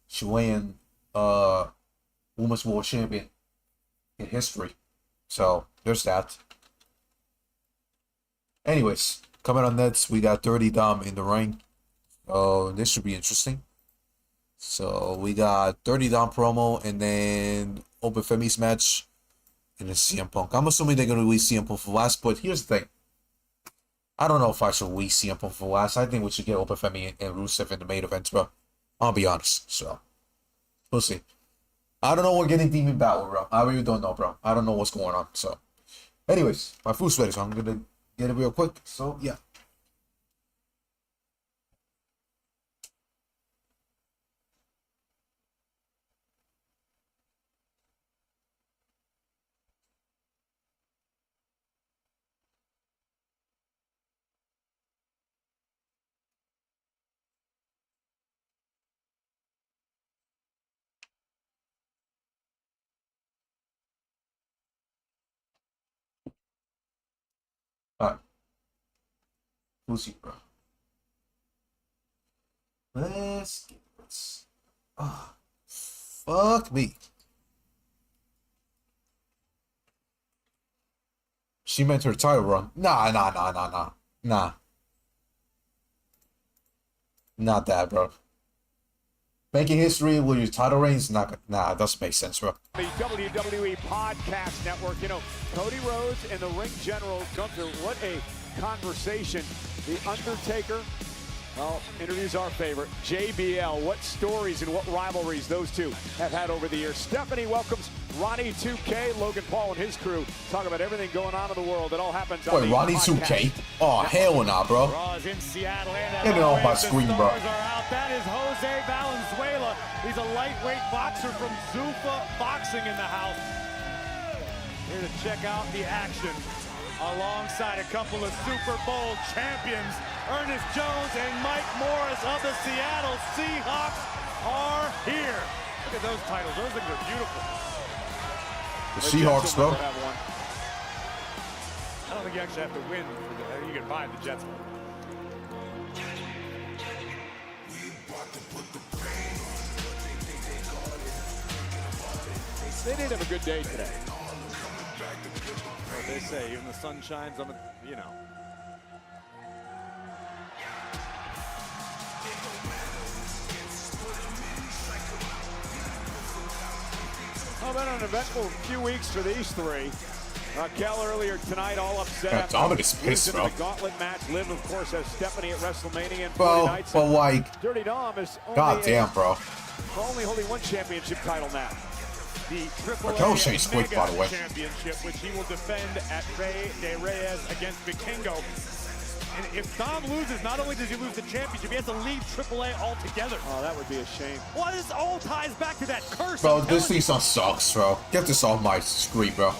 Chilean Women's World Champion in history. So there's that. Anyways, coming on next, we got Dirty Dom in the ring. Oh, this should be interesting. So we got Dirty Dom promo, and then Oba Femi's match, and then CM Punk. I'm assuming they're gonna release CM Punk for last, but here's the thing. I don't know if I should release CM Punk for last. I think we should get Oba Femi and Rusev in the main event, bro. I'll be honest. So we'll see. I don't know what we're getting Demon Battle, bro. I really don't know, bro. I don't know what's going on. So, anyways, my food's ready, so I'm gonna get it real quick. So yeah. Alright. We'll see, bro. Let's get this. Oh, fuck me. She meant her title run. Nah. Not that, bro. Making history with your title reigns, nah, it doesn't make sense, bro. The WWE Podcast Network, you know, Cody Rhodes and the ring general Gunther, what a conversation. The Undertaker, well, interviews our favorite, JBL. What stories and what rivalries those two have had over the years. Stephanie welcomes Ronnie 2K, Logan Paul and his crew. Talk about everything going on in the world. It all happens on the Ronnie podcast. 2K? Oh, hell nah, bro. Raw is in Seattle, and Get it off my screen, bro. That is Jose Valenzuela. He's a lightweight boxer from Zuffa Boxing in the house. Here to check out the action alongside a couple of Super Bowl champions. Ernest Jones and Mike Morris of the Seattle Seahawks are here. Look at those titles. Those things are beautiful. The Seahawks, bro. I don't think you actually have to win. You can buy the Jets. They didn't have a good day today. What they say, even the sun shines on the, you know. Well, been an eventful few weeks for these three. Raquel earlier tonight, all upset. Yeah, Dominic's pissed, bro. The Gauntlet match. Liv, of course, has Stephanie at WrestleMania in 40 Bro, nights. but like, Dirty Dom is god damn, bro. only holding one championship title now. The Raquel AAA changed quick, by the way. Championship, which he will defend at Rey de Reyes against Vikingo. And if Dom loses, not only does he lose the championship, he has to leave AAA altogether. Oh, that would be a shame. Well, this all ties back to that curse. Bro, this season sucks, bro. Get this off my screen, bro.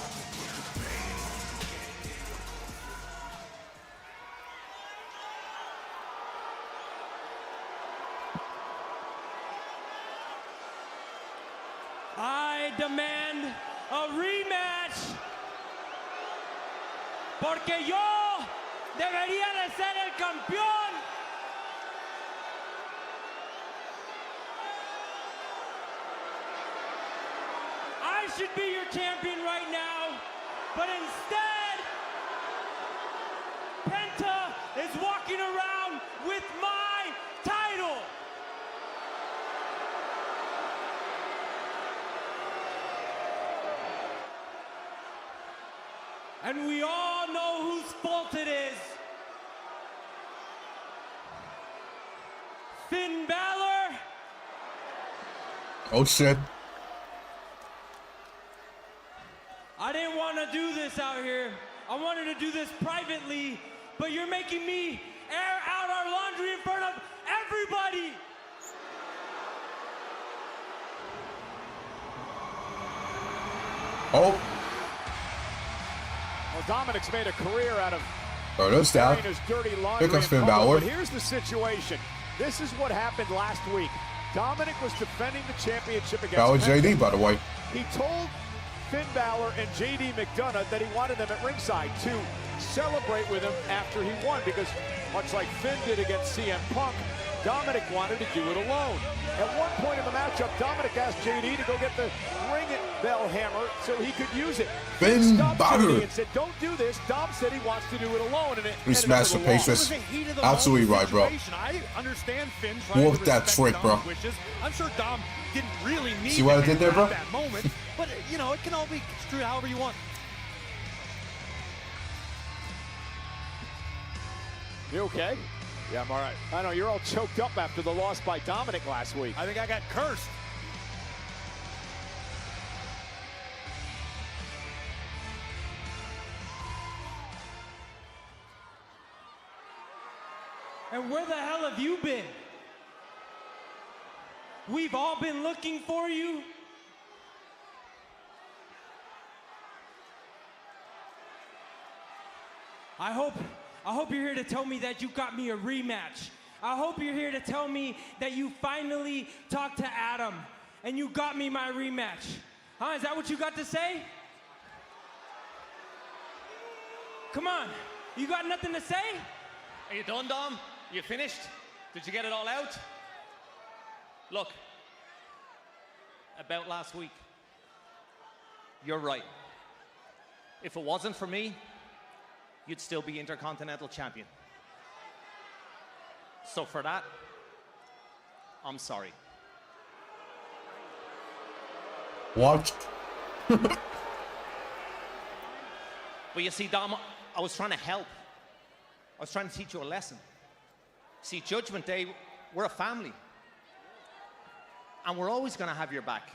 I demand a rematch. Porque yo debería de ser el campeón. I should be your champion right now, but instead, Penta is walking around with my title. And we all know whose fault it is. Finn Balor. Oh shit. I didn't want to do this out here. I wanted to do this privately, but you're making me air out our laundry in front of everybody. Oh. Well, Dominic's made a career out of Photos down. his dirty Here laundry comes in Finn public, Balor. But here's the situation. This is what happened last week. Dominic was defending the championship against Balor Penta. JD, by the way. He told Finn Balor and JD McDonough that he wanted them at ringside to celebrate with him after he won, because much like Finn did against CM Punk, Dominic wanted to do it alone. At one point in the matchup, Dominic asked JD to go get the ring bell hammer so he could use it. Finn Balor. And said, "Don't do this." Dom said he wants to do it alone, and it He's headed smashed over the wall. Patriots. Absolutely right, bro. I understand Finn trying Whoop to that respect trick, bro. Dom's wishes. I'm sure Dom didn't really need See what I did there, bro? at that moment, but you know, it can all be construed however you want. You okay? Yeah, I'm all right. I know, you're all choked up after the loss by Dominic last week. I think I got cursed. And where the hell have you been? We've all been looking for you. I hope you're here to tell me that you got me a rematch. I hope you're here to tell me that you finally talked to Adam and you got me my rematch. Huh? Is that what you got to say? Come on, you got nothing to say? Are you done, Dom? You finished? Did you get it all out? Look, about last week, you're right. If it wasn't for me, you'd still be Intercontinental Champion. So for that, I'm sorry. What? But you see, Dom, I was trying to help. I was trying to teach you a lesson. See, Judgment Day, we're a family. And we're always going to have your back.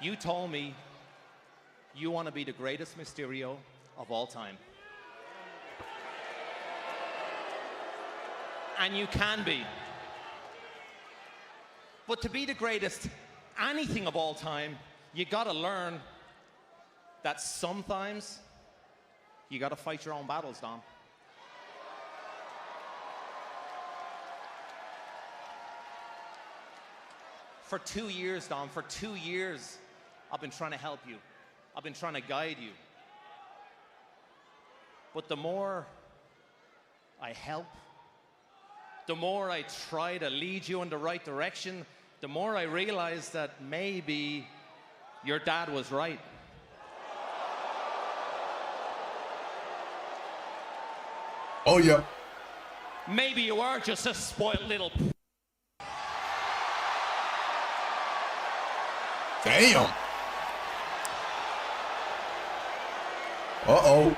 You told me you want to be the greatest Mysterio of all time. And you can be. But to be the greatest anything of all time, you got to learn that sometimes you got to fight your own battles, Dom. For 2 years, Dom, for 2 years, I've been trying to help you. I've been trying to guide you. But the more I help, the more I try to lead you in the right direction, the more I realize that maybe your dad was right. Oh, yeah. Maybe you are just a spoiled little... Damn. Uh-oh.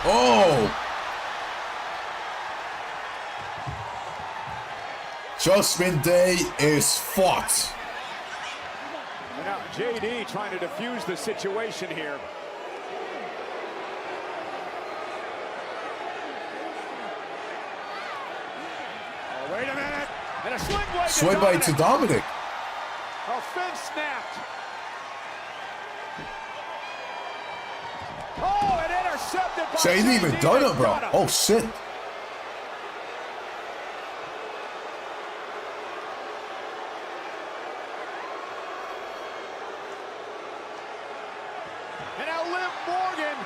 Oh! Judgment Day is fought. And now JD trying to defuse the situation here. Oh, wait a minute. And a Swing blade to Dominic. Oh, Finn snapped. Oh, and intercepted by JD McDonough, bro. Oh, shit. And now Liv Morgan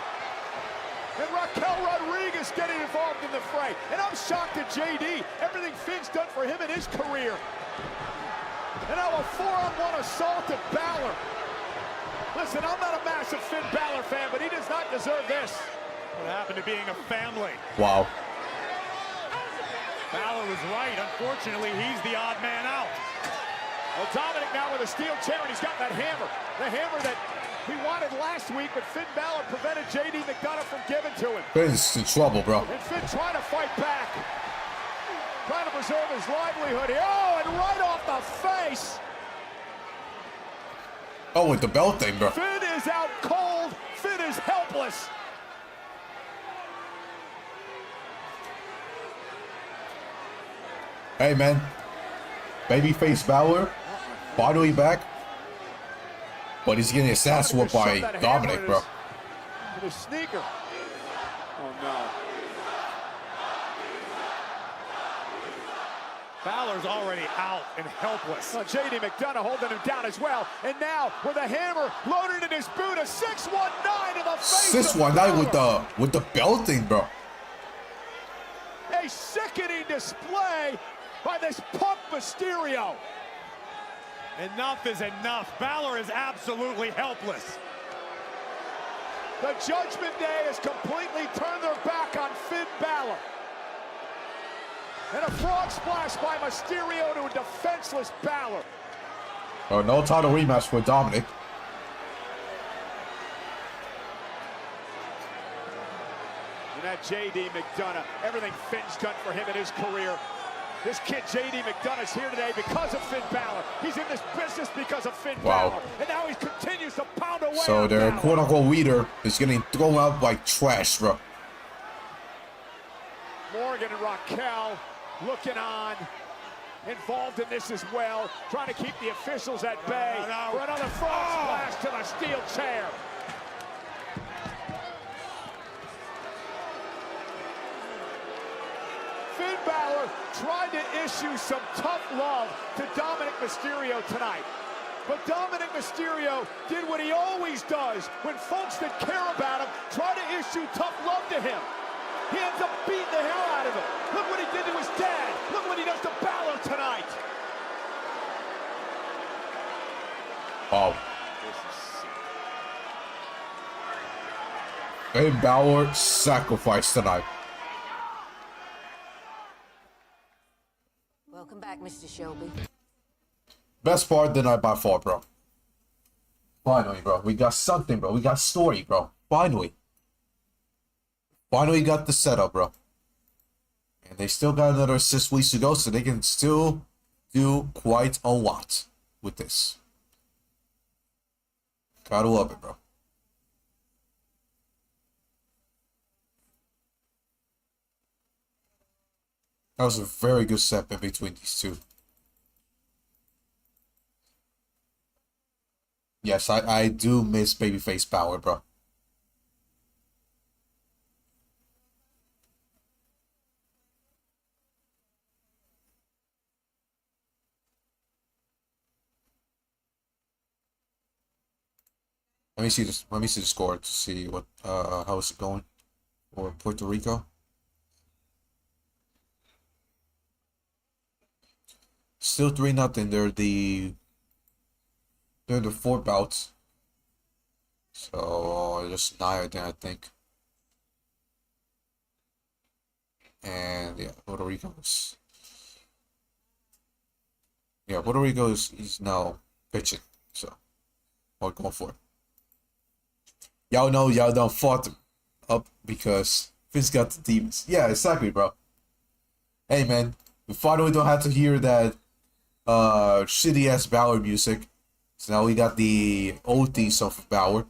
and Raquel Rodriguez getting involved in the fray. And I'm shocked at JD, everything Finn's done for him in his career. And now a 4-on-1 assault at Balor. Listen, I'm not a massive Finn Balor fan, but he does not deserve this. What happened to being a family? Wow. Balor was right. Unfortunately, he's the odd man out. Well, Dominic now with a steel chair, and he's got that hammer. The hammer that he wanted last week, but Finn Balor prevented JD McDonough from giving to him. Finn's in trouble, bro. And Finn trying to fight back. Trying to preserve his livelihood here. Oh, and right off the face. Oh, with the belt thing, bro. Finn is out cold. Finn is helpless. Hey, man. Babyface Balor, finally back. But he's getting his ass whooped by Dominic, bro. With a sneaker. Oh, no. Balor's already out and helpless. Well, JD McDonough holding him down as well. And now with a hammer loaded in his boot, a 619 to the face. 619 with the belt thing, bro. A sickening display by this punk Mysterio. Enough is enough. Balor is absolutely helpless. The Judgment Day has completely turned their back on Finn Balor. And a frog splash by Mysterio to a defenseless Balor. Oh, no title rematch for Dominic. And that JD McDonough, everything Finn's done for him in his career. This kid JD McDonough's here today because of Finn Balor. He's in this business because of Finn Balor. And now he continues to pound away. So their quote-unquote leader is getting thrown out like trash, bro. Morgan and Raquel looking on, involved in this as well, trying to keep the officials at bay for another frog splash to the steel chair. Finn Balor tried to issue some tough love to Dominic Mysterio tonight. But Dominic Mysterio did what he always does when folks that care about him try to issue tough love to him. He ends up beating the hell out of him. Look what he did to his dad. Look what he does to Balor tonight. Wow. Finn Balor sacrificed tonight. Welcome back, Mr. Shelby. Best part of the night by far, bro. Finally, bro. We got something, bro. We got story, bro. Finally. Finally got the setup, bro. And they still got another 6 weeks to go, so they can still do quite a lot with this. Gotta love it, bro. That was a very good step in between these two. Yes, I do miss babyface Balor, bro. Let me see this. Let me see the score to see what how is it going for Puerto Rico. Still 3-0. They're the 4 bouts. So just Nile then, I think. And yeah, Puerto Rico is. Yeah, Puerto Rico is now pitching. So I'll go for it. Y'all know y'all done fought them up because Vince got the demons. Yeah, exactly, bro. Hey man, we finally don't have to hear that shitty ass Balor music. So now we got the old theme song of Balor.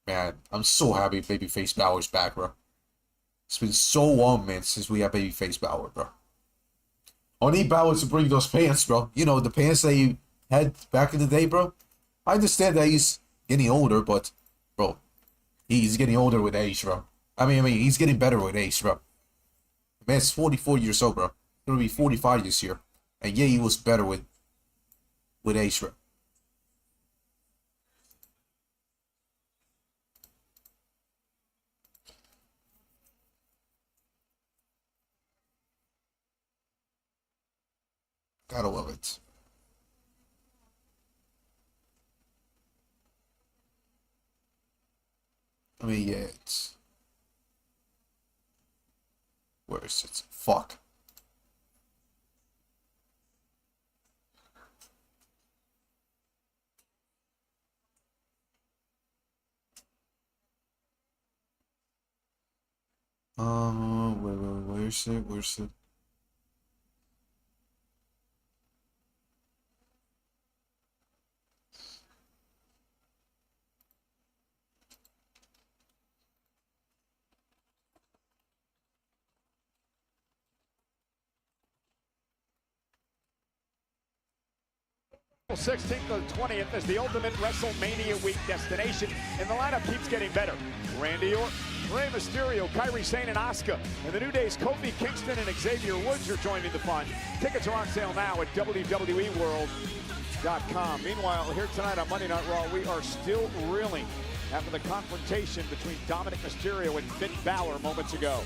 Man, I'm so happy Babyface Balor's back, bro. It's been so long, man, since we had Babyface Balor, bro. I need Balor to bring those pants, bro. You know, the pants that he had back in the day, bro. I understand that he's getting older, but, bro, he's getting older with age, bro. I mean, he's getting better with age, bro. The man's 44 years old, bro. He's gonna be 45 this year. And yeah, he was better with age, bro. Gotta love it. I mean, yeah, it's... Where is it? Fuck. Where's it? Where's it? April 16th to the 20th is the Ultimate WrestleMania Week destination, and the lineup keeps getting better. Randy Orton, Rey Mysterio, Kairi Sane, and Asuka. And the New Day's Kofi Kingston and Xavier Woods are joining the fun. Tickets are on sale now at WWEWorld.com. Meanwhile, here tonight on Monday Night Raw, we are still reeling after the confrontation between Dominic Mysterio and Finn Balor moments ago.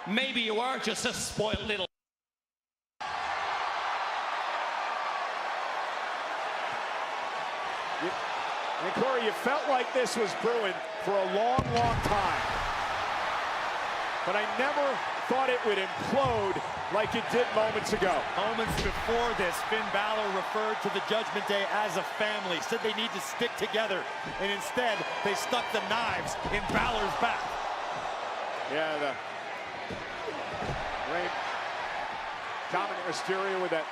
Maybe you are just a spoiled little... And Corey, you felt like this was brewing for a long, long time. But I never thought it would implode like it did moments ago. Moments before this, Finn Balor referred to the Judgment Day as a family, said they need to stick together, and instead they stuck the knives in Balor's back. Yeah, the Dominic Mysterio with that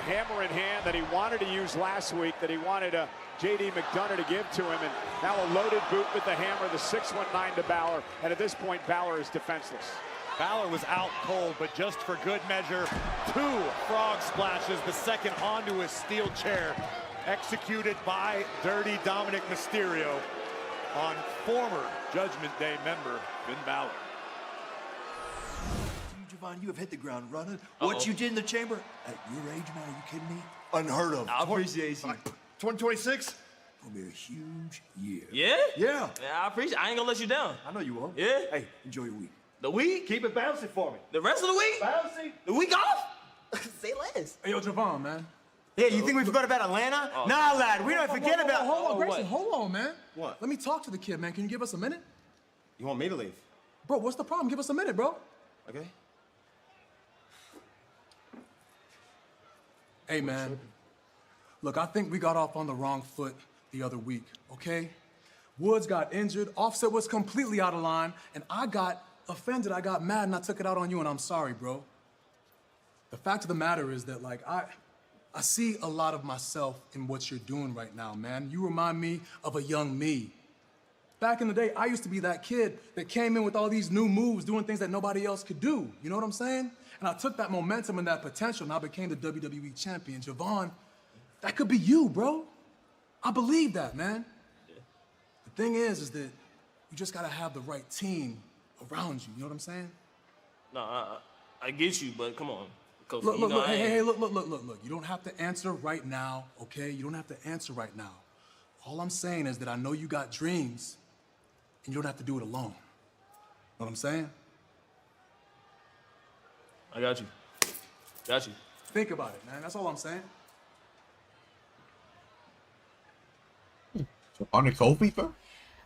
hammer in hand that he wanted to use last week, that he wanted J.D. McDonough to give to him, and now a loaded boot with the hammer, the 619 to Balor, and at this point, Balor is defenseless. Balor was out cold, but just for good measure, 2 frog splashes, the second onto his steel chair, executed by Dirty Dominic Mysterio on former Judgment Day member Finn Balor. Javon, you have hit the ground running. What you did in the chamber, at your age, man, are you kidding me? Unheard of. I appreciate you. 2026? Gonna be a huge year. Yeah? Yeah. I appreciate it. I ain't gonna let you down. I know you won't. Yeah? Hey, enjoy your week. The week? Keep it bouncy for me. The rest of the week? Bouncy. The week off? Say less. Hey, yo, Javon, man. Yeah, you think we forgot about Atlanta? Nah, lad, we don't forget about... Hold on, Grayson, hold on, man. What? Let me talk to the kid, man. Can you give us a minute? You want me to leave? Bro, what's the problem? Give us a minute, bro. Okay. Hey, man. Look, I think we got off on the wrong foot the other week, okay? Woods got injured, Offset was completely out of line, and I got offended, I got mad, and I took it out on you, and I'm sorry, bro. The fact of the matter is that, like, I see a lot of myself in what you're doing right now, man. You remind me of a young me. Back in the day, I used to be that kid that came in with all these new moves, doing things that nobody else could do. You know what I'm saying? And I took that momentum and that potential, and I became the WWE champion. Javon, that could be you, bro. I believe that, man. Yeah. The thing is that you just gotta have the right team around you. You know what I'm saying? No, I get you, but come on. Coach, look, you know, hey, look. You don't have to answer right now, okay? You don't have to answer right now. All I'm saying is that I know you got dreams, and you don't have to do it alone. Know what I'm saying? I got you. Got you. Think about it, man. That's all I'm saying. On the Kobe, bro?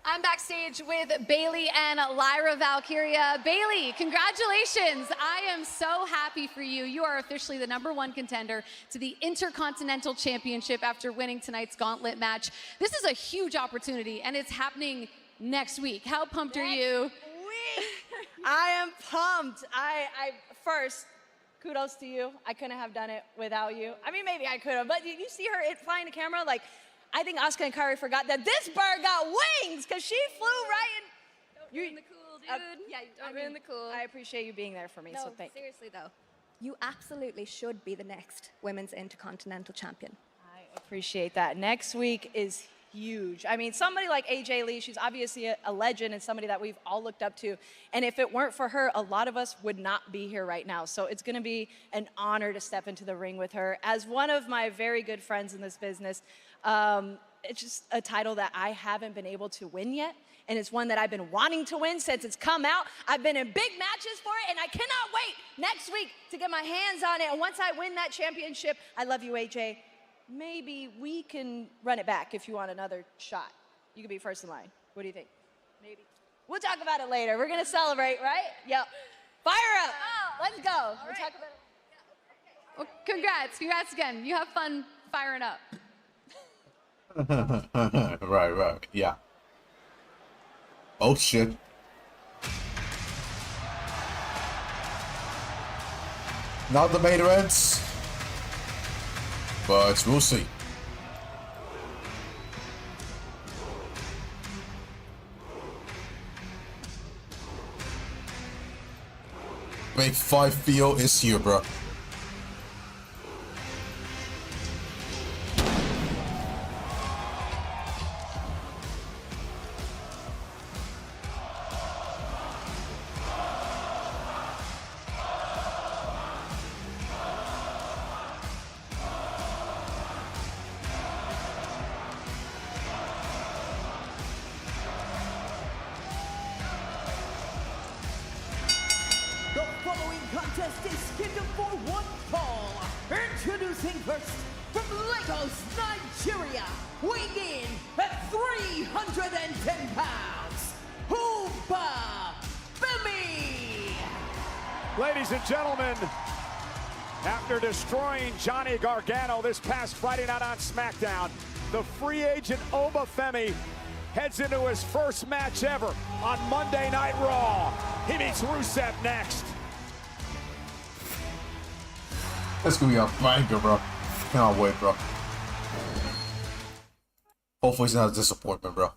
I'm backstage with Bayley and Lyra Valkyria. Bayley, congratulations. I am so happy for you. You are officially the #1 contender to the Intercontinental Championship after winning tonight's Gauntlet match. This is a huge opportunity, and it's happening next week. How pumped are you? I am pumped. First, kudos to you. I couldn't have done it without you. I mean, maybe I could have, but did you see her flying the camera? Like, I think Asuka and Kairi forgot that this bird got wings because she flew right in. Don't ruin the cool, dude. Yeah, don't ruin the cool. I appreciate you being there for me, No, so thank you. seriously though, you absolutely should be the next Women's Intercontinental Champion. I appreciate that. Next week is huge. I mean, somebody like AJ Lee, she's obviously a legend and somebody that we've all looked up to. And if it weren't for her, a lot of us would not be here right now. So it's going to be an honor to step into the ring with her. As one of my very good friends in this business, it's just a title that I haven't been able to win yet. And it's one that I've been wanting to win since it's come out. I've been in big matches for it, and I cannot wait next week to get my hands on it. And once I win that championship, I love you, AJ. Maybe we can run it back if you want another shot. You could be first in line. What do you think? Maybe. We'll talk about it later. We're going to celebrate, right? Yep. Fire up. Let's go. We'll talk about it. Well, congrats again. You have fun firing up. Right, yeah. Oh shit. Not the main events, but we'll see. Big 5 feel is here, bro. The following contest is scheduled for one fall. Introducing first, from Lagos, Nigeria, weighing in at 310 pounds, Oba Femi. Ladies and gentlemen, after destroying Johnny Gargano this past Friday night on SmackDown, the free agent Oba Femi heads into his first match ever on Monday Night Raw. He meets Rusev next. That's gonna be a banger, bro. Cannot wait, bro. Hopefully it's not a disappointment, bro.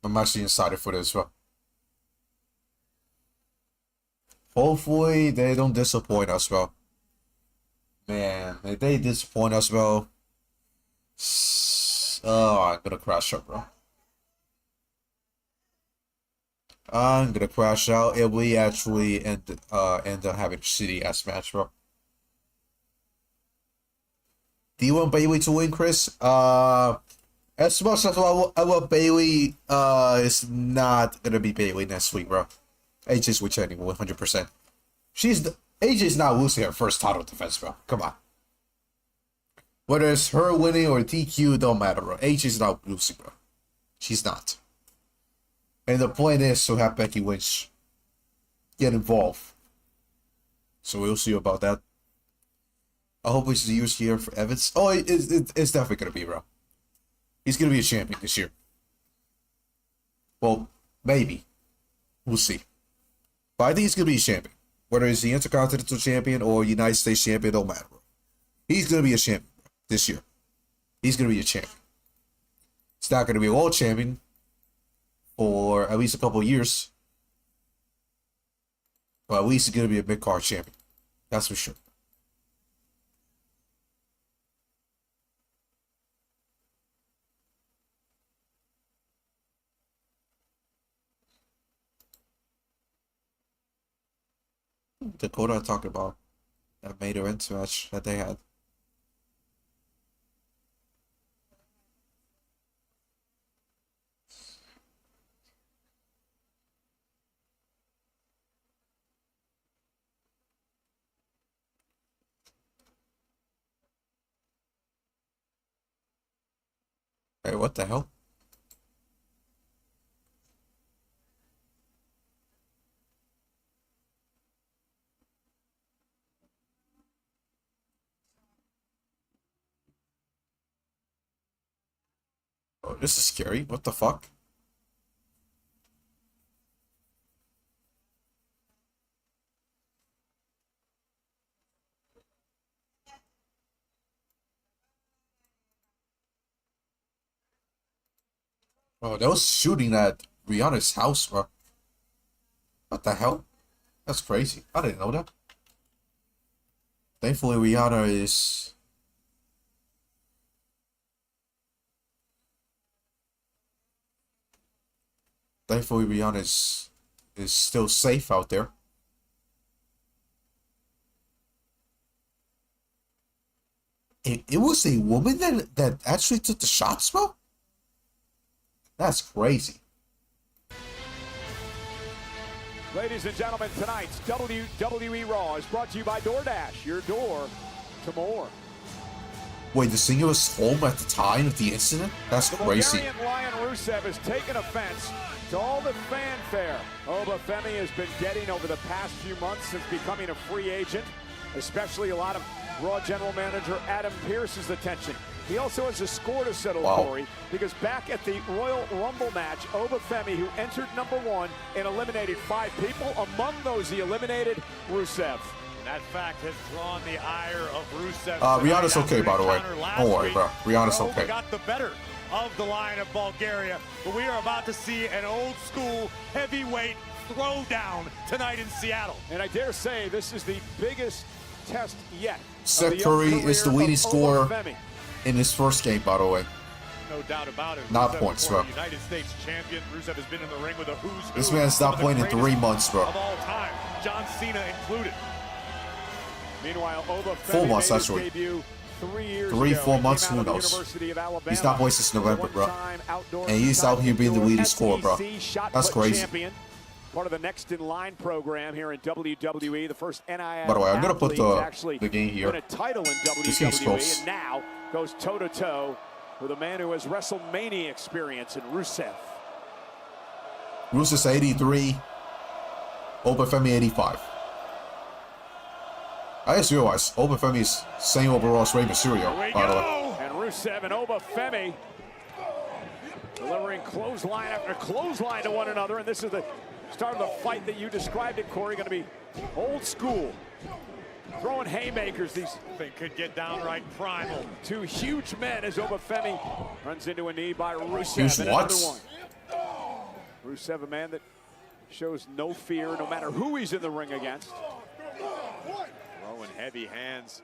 I'm actually excited for this, bro. Hopefully they don't disappoint us, bro. Man, if they disappoint us, bro. Oh, I'm gonna crash out, bro. I'm gonna crash out if we actually end up having a shitty ass match, bro. Do you want Bayley to win, Chris? As much as I want Bayley, it's not gonna be Bayley next week, bro. AJ's winning 100%. AJ's not losing her first title defense, bro. Come on. Whether it's her winning or DQ, it don't matter, bro. AJ's not losing, bro. She's not. And the point is to have Becky Lynch get involved. So we'll see about that. I hope it's the use here for Evans. Oh, it's definitely going to be, bro. He's going to be a champion this year. Well, maybe. We'll see. But I think he's going to be a champion. Whether it's the Intercontinental Champion or United States Champion, don't matter, bro. He's going to be a champion, bro, this year. He's going to be a champion. It's not going to be a world champion for at least a couple of years. But at least he's going to be a mid-card champion. That's for sure. Dakota talked about that main event match that they had. Hey, what the hell? Oh, this is scary. What the fuck? Oh, they was shooting at Rihanna's house, bro. What the hell? That's crazy. I didn't know that. Thankfully, Rihanna is... Thankfully, Rihanna is still safe out there. It was a woman that actually took the shots, bro? That's crazy. Ladies and gentlemen, tonight's WWE Raw is brought to you by DoorDash, your door to more. Wait, the singer was home at the time of the incident? That's crazy. The Bulgarian Lion Rusev has taken offense to all the fanfare Oba Femi has been getting over the past few months since becoming a free agent, especially a lot of Raw General Manager Adam Pearce's attention. He also has a score to settle, Corey, because back at the Royal Rumble match, Oba Femi, who entered #1 and eliminated 5 people, among those he eliminated Rusev. That fact has drawn the ire of Rusev. Rihanna's okay, by the way. Don't worry, bro. Rihanna's okay. Got the better of the Lion of Bulgaria, but we are about to see an old school heavyweight throwdown tonight in Seattle. And I dare say this is the biggest test yet. Seth Curry is the leading scorer in his first game, by the way. No doubt about it. Not Rusev, points, bro. United States champion. Rusev has been in the ring with a who's who. This man's not playing in 3 months, bro. Of all time, John Cena included. Meanwhile, Oba 4 Femi months, made his actually. debut 3 years 3, ago. 4 He months, came who out of the knows? University of Alabama. He's not playing since November, bro. One-time outdoor And he's out here being the leading scorer, bro. SEC shot That's put crazy. champion. Part of the Next in Line program here in WWE, the first NIL By the way, I'm gonna put athlete to the game here. win a title in This game's WWE, close. and now goes toe-to-toe with a man who has WrestleMania experience in Rusev. Rusev's 83. Oba Femi 85. I just realized Oba Femi's same overall as Rey Mysterio, by the way. And Rusev and Oba Femi delivering clothesline after clothesline to one another, and this is the start of the fight that you described it, Corey. Going to be old school, throwing haymakers. These thing could get downright primal. 2 huge men as Oba Femi runs into a knee by Rusev. Huge And what? another one. Rusev, a man that shows no fear no matter who he's in the ring against. Throwing heavy hands.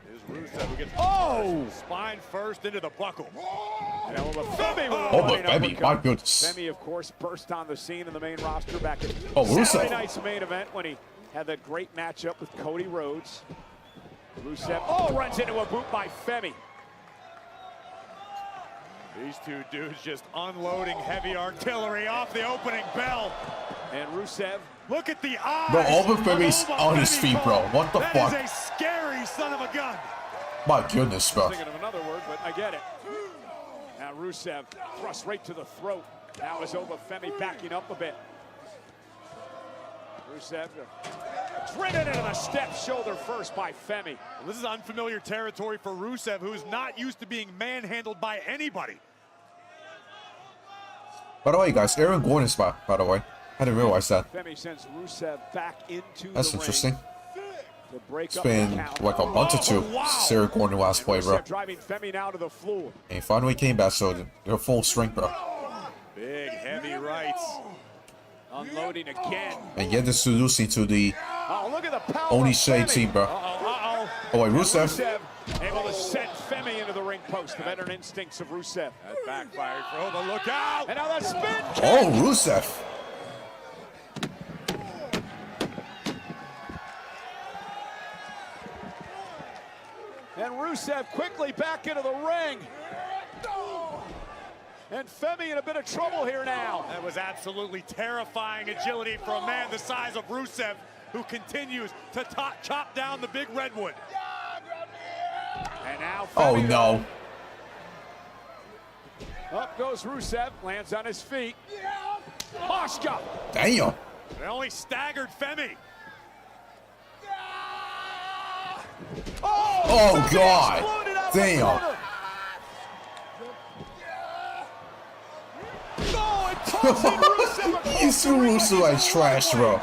Here's Rusev who gets spine first into the buckle. And Oba Femi with a Oba running Femi, uppercut. my goodness. Femi, of course, burst on the scene in the main roster back at Rusev. Saturday night's main event when he had that great matchup with Cody Rhodes. Rusev, runs into a boot by Femi. These 2 dudes just unloading heavy artillery off the opening bell. And Rusev, look at the eyes. Bro, Oba Femi's on his feet, bro. What the fuck? That is a scary son of a gun. My goodness, bro. I'm thinking of another word, but I get it. Now Rusev thrust right to the throat. Now is Oba Femi backing up a bit. Rusev driven into the steps, shoulder first by Femi. Well, this is unfamiliar territory for Rusev, who is not used to being manhandled by anybody. By the way, guys, Aaron Gordon is back, by the way. I didn't realize that. Femi sends Rusev back into That's the interesting. ring to break It's up been the count. like a month or two since Aaron Gordon last played, bro. Rusev driving Femi now to the floor. And he finally came back, so they're full strength, bro. Big, heavy rights. Unloading again. And get introducing to the Oh, look at the power Oni of Shea Femi. team, bro. Uh-oh. Oh, wait, Rusev. Rusev able to send Femi into the ring post. The veteran instincts of Rusev. That backfired for Oba. Look out! And now that spin kick. Oh, Rusev. And Rusev quickly back into the ring. And Femi in a bit of trouble here now. That was absolutely terrifying agility for a man the size of Rusev, who continues to chop down the big redwood. And now Oh, Femi, no. Up goes Rusev, lands on his feet. Asuka. Damn. They only staggered Femi. Oh, God. Damn. He's so Rusev like trash, bro.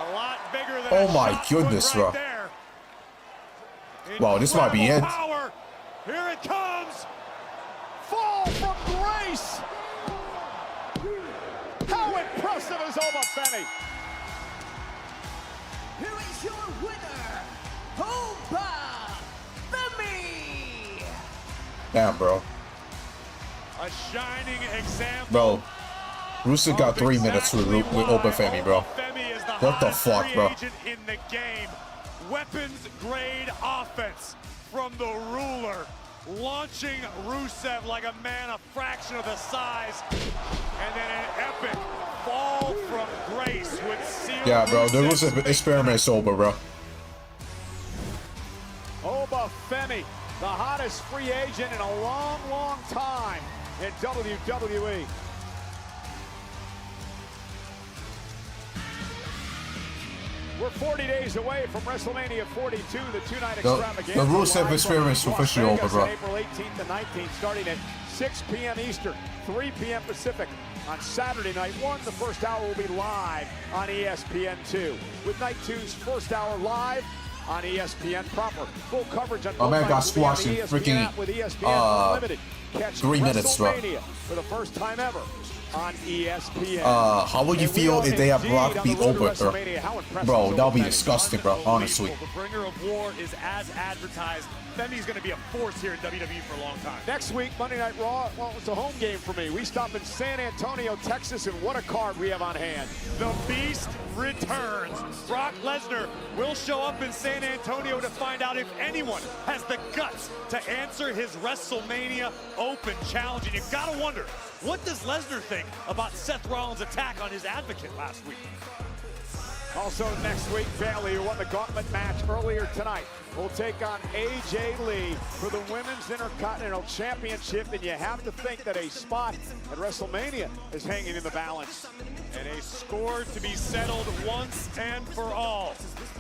Oh my goodness, bro. Wow, this might be it. Here it comes. Fall from grace. How impressive is Oba Femi? Here is your winner, Oba Femi. Damn, bro. A shining example. Bro, Rusev got 3 minutes with Oba Femi, bro. What the fuck, bro? In the game, weapons grade offense from the ruler, launching Rusev like a man a fraction of the size, and then an epic fall from grace with seal. Yeah, bro, the Rusev experiment's over, bro. Oba Femi, the hottest free agent in a long, long time in WWE. We're 40 days away from WrestleMania 42, the two-night extravaganza. The Rusev experience officially over, bro. April 18th and 19th, starting at 6 p.m. Eastern, 3 p.m. Pacific. On Saturday night 1, the first hour will be live on ESPN 2. With night 2's first hour live on ESPN proper. Full coverage on Oh man, got squashed in freaking 3 minutes, bro. For the first time ever on ESPN. How would you feel if they have Brock beat Oba, bro? Bro, that would be disgusting, bro, honestly. The bringer of war is as advertised. Femi's going to be a force here in WWE for a long time. Next week, Monday Night Raw, well, it's a home game for me. We stop in San Antonio, Texas, and what a card we have on hand. The Beast returns. Brock Lesnar will show up in San Antonio to find out if anyone has the guts to answer his WrestleMania Open challenge. And you've got to wonder, what does Lesnar think about Seth Rollins' attack on his advocate last week? Also next week, Bayley, who won the Gauntlet match earlier tonight, will take on AJ Lee for the Women's Intercontinental Championship. And you have to think that a spot at WrestleMania is hanging in the balance. And a score to be settled once and for all.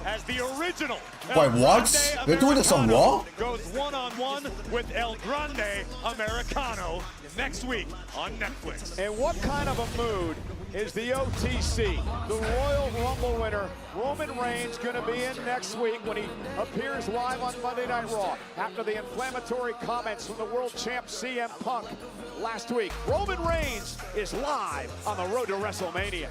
As the original Wait, what? They're doing this on Raw? Goes one-on-one with El Grande Americano next week on Netflix. And what kind of a mood is the OTC, the Royal Rumble winner, Roman Reigns, going to be in next week when he appears live on Monday Night Raw after the inflammatory comments from the world champ CM Punk last week. Roman Reigns is live on the road to WrestleMania.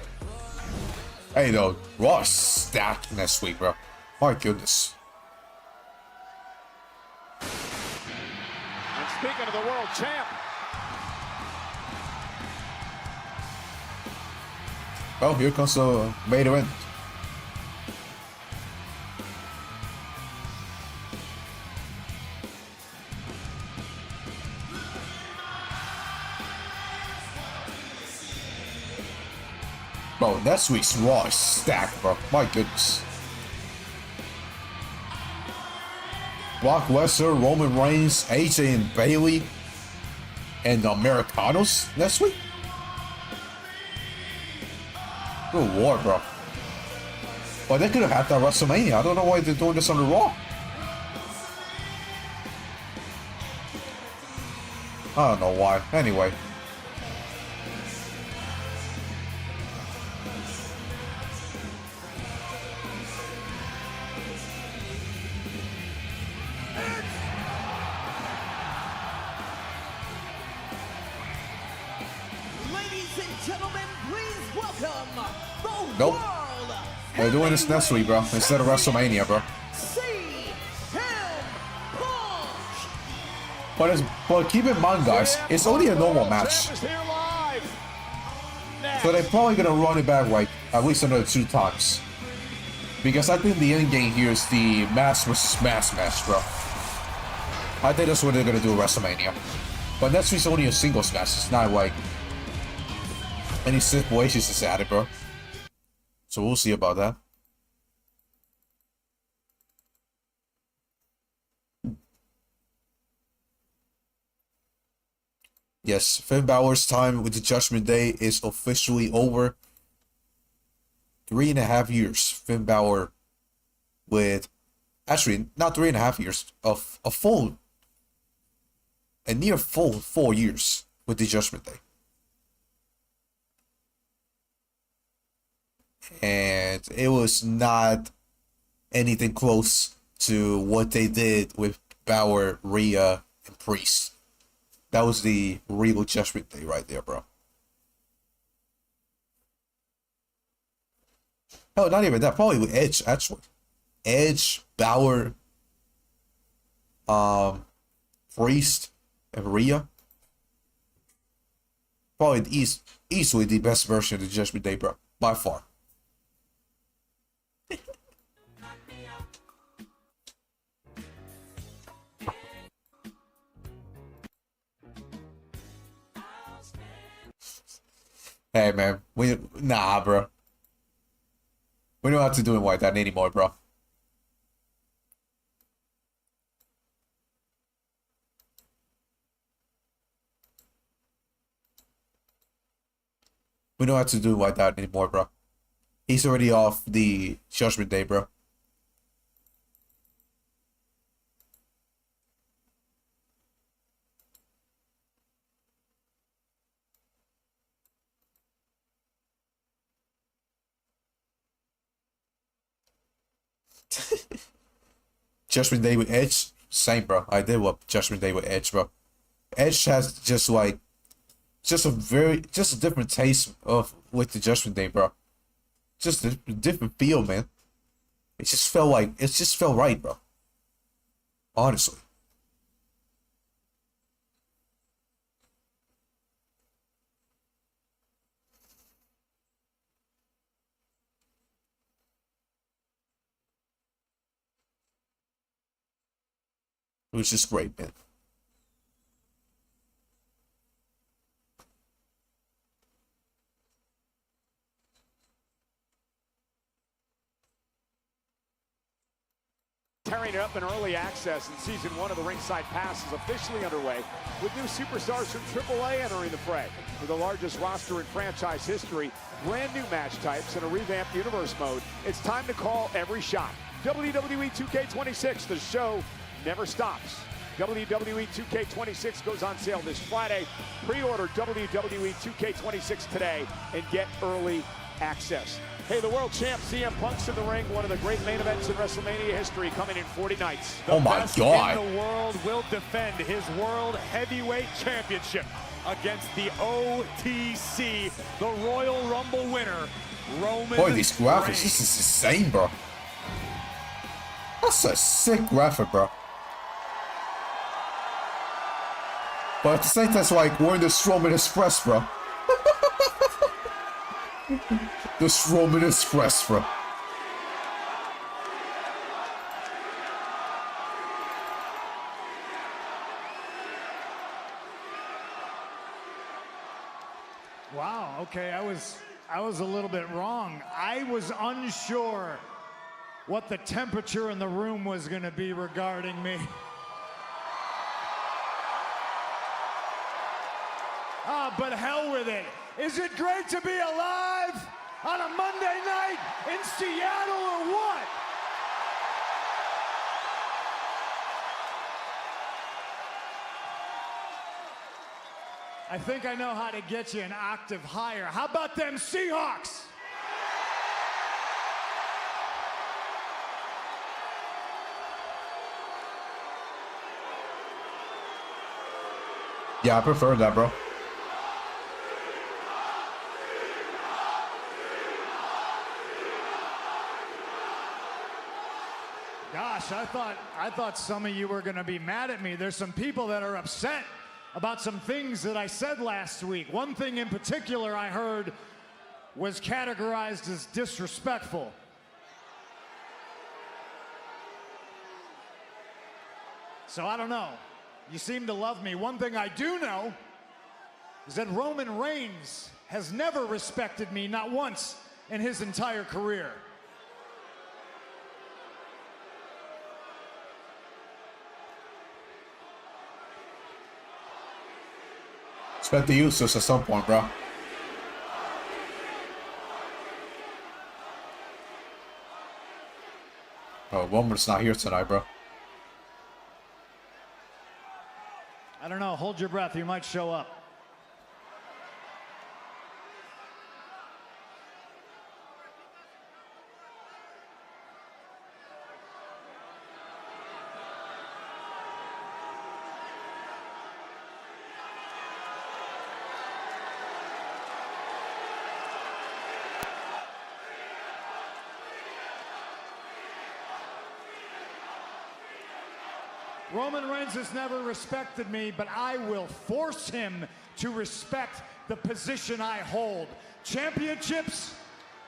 Hey, though, Raw is stacked next week, bro. My goodness. And speaking of the world champ, well, here comes the main event. Bro, next week's Raw is stacked, bro. My goodness. Brock Lesnar, Roman Reigns, AJ and Bayley, and the Americanos next week? Good lord, bro. But they could have had that WrestleMania. I don't know why they're doing this on the Raw. I don't know why. Anyway. Ladies and gentlemen, please welcome the Nope. world They're doing this next week, bro. Instead of WrestleMania, bro. But keep in mind, guys, it's only a normal match. So they're probably gonna run it back like at least another 2 times. Because I think the end game here is the mass versus mass match, bro. I think that's what they're gonna do at WrestleMania. But next week's only a singles match. It's not like any stipulations is added, bro. So we'll see about that. Yes, Finn Balor's time with the Judgment Day is officially over. 3.5 years. Finn Balor with, actually, not 3.5 years, of a near full 4 years with the Judgment Day. And it was not anything close to what they did with Balor, Rhea, and Priest. That was the real Judgment Day right there, bro. Hell, not even that. Probably with Edge, actually. Edge, Balor, Priest, and Rhea. Probably easily the best version of the Judgment Day, bro. By far. Hey, man. Nah, bro. We don't have to do it like that anymore, bro. We don't have to do it like that anymore, bro. He's already off the Judgment Day, bro. Judgment Day with Edge, same, bro. I did what Judgment Day with Edge, bro. Edge has just like, just a different taste with the Judgment Day, bro. Just a different feel, man. It just felt right, bro. Honestly. It was just great, man. Tearing it up in early access, and season 1 of the Ringside Pass is officially underway, with new superstars from AAA entering the fray. With the largest roster in franchise history, brand new match types, and a revamped universe mode, it's time to call every shot. WWE 2K26, the show never stops. WWE 2K26 goes on sale this Friday. Pre-order WWE 2K26 today and get early access. Hey, the world champ CM Punk's in the ring, one of the great main events in WrestleMania history, coming in 40 nights. Oh my God. The world will defend his World Heavyweight Championship against the OTC, the Royal Rumble winner, Roman Boy, these graphics, Reigns. this is insane, bro. That's a sick graphic, bro. But at the same time, it's like we're in the Strowman Express, bro. The Strowman Express, bro. Wow, okay, I was a little bit wrong. I was unsure what the temperature in the room was going to be regarding me. Ah, but hell with it. Is it great to be alive on a Monday night in Seattle or what? I think I know how to get you an octave higher. How about them Seahawks? Yeah, I prefer that, bro. Gosh, I thought some of you were going to be mad at me. There's some people that are upset about some things that I said last week. One thing in particular I heard was categorized as disrespectful. So I don't know. You seem to love me. One thing I do know is that Roman Reigns has never respected me, not once in his entire career. respect the Usos at some point, bro. Oh, Roman's not here tonight, bro. I don't know. Hold your breath. He might show up. Roman Reigns has never respected me, but I will force him to respect the position I hold. Championships,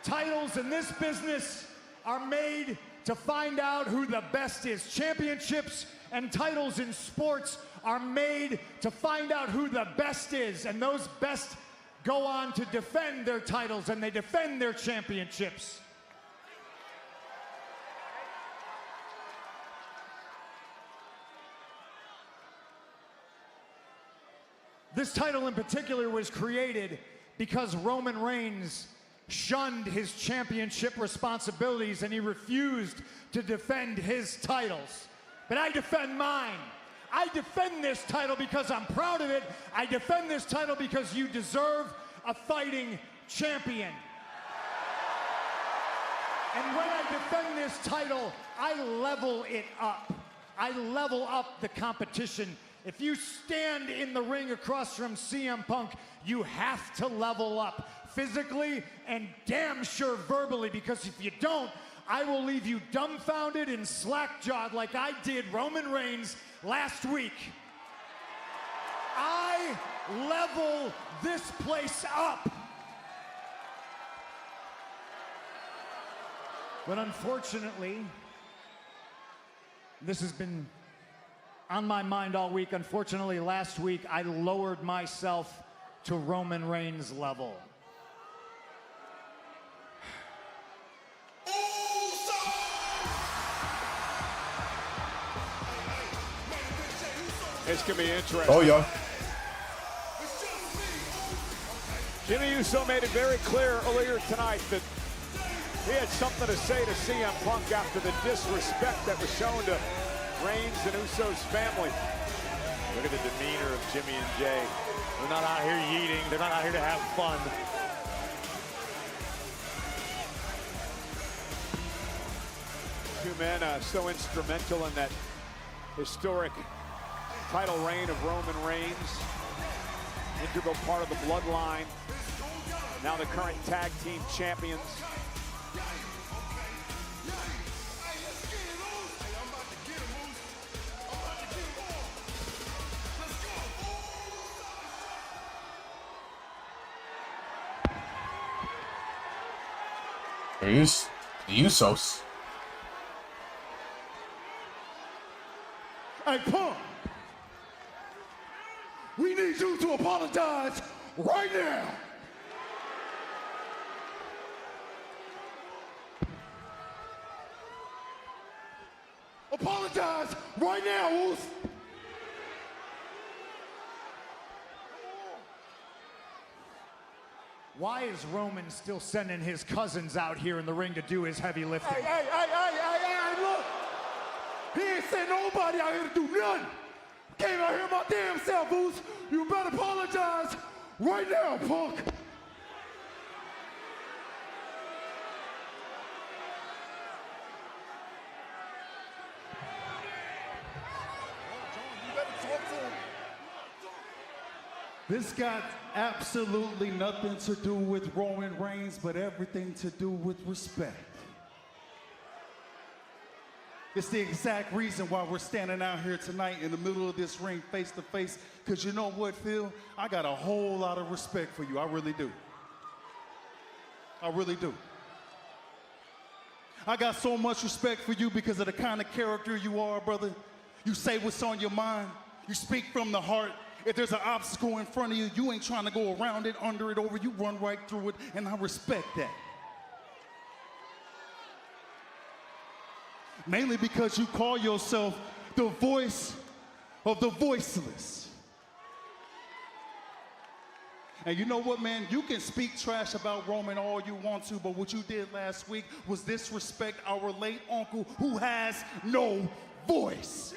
titles in this business are made to find out who the best is. Championships and titles in sports are made to find out who the best is, and those best go on to defend their titles, and they defend their championships. This title in particular was created because Roman Reigns shunned his championship responsibilities and he refused to defend his titles. But I defend mine. I defend this title because I'm proud of it. I defend this title because you deserve a fighting champion. And when I defend this title, I level it up. I level up the competition. If you stand in the ring across from CM Punk, you have to level up physically and damn sure verbally, because if you don't, I will leave you dumbfounded and slack-jawed like I did Roman Reigns last week. I level this place up. But unfortunately, this has been on my mind all week. Unfortunately, last week, I lowered myself to Roman Reigns' level. This can be interesting. Oh, yeah. Jimmy Uso made it very clear earlier tonight that he had something to say to CM Punk after the disrespect that was shown to Reigns and Uso's family. Look at the demeanor of Jimmy and Jay. They're not out here yeeting. They're not out here to have fun. Two men so instrumental in that historic title reign of Roman Reigns. Integral part of the bloodline. Now the current tag team champions. Here's the Usos. Hey, Punk! We need you to apologize right now! Apologize right now, Us! Why is Roman still sending his cousins out here in the ring to do his heavy lifting? Hey, look! He ain't sent nobody out here to do nothing! Came out here my damn self, Boots! You better apologize right now, Punk! This got absolutely nothing to do with Roman Reigns, but everything to do with respect. It's the exact reason why we're standing out here tonight in the middle of this ring face to face, because you know what, Phil? I got a whole lot of respect for you. I really do. I really do. I got so much respect for you because of the kind of character you are, brother. You say what's on your mind. You speak from the heart. If there's an obstacle in front of you, you ain't trying to go around it, under it, over. You run right through it, and I respect that. Mainly because you call yourself the voice of the voiceless. And you know what, man? You can speak trash about Roman all you want to, but what you did last week was disrespect our late uncle who has no voice.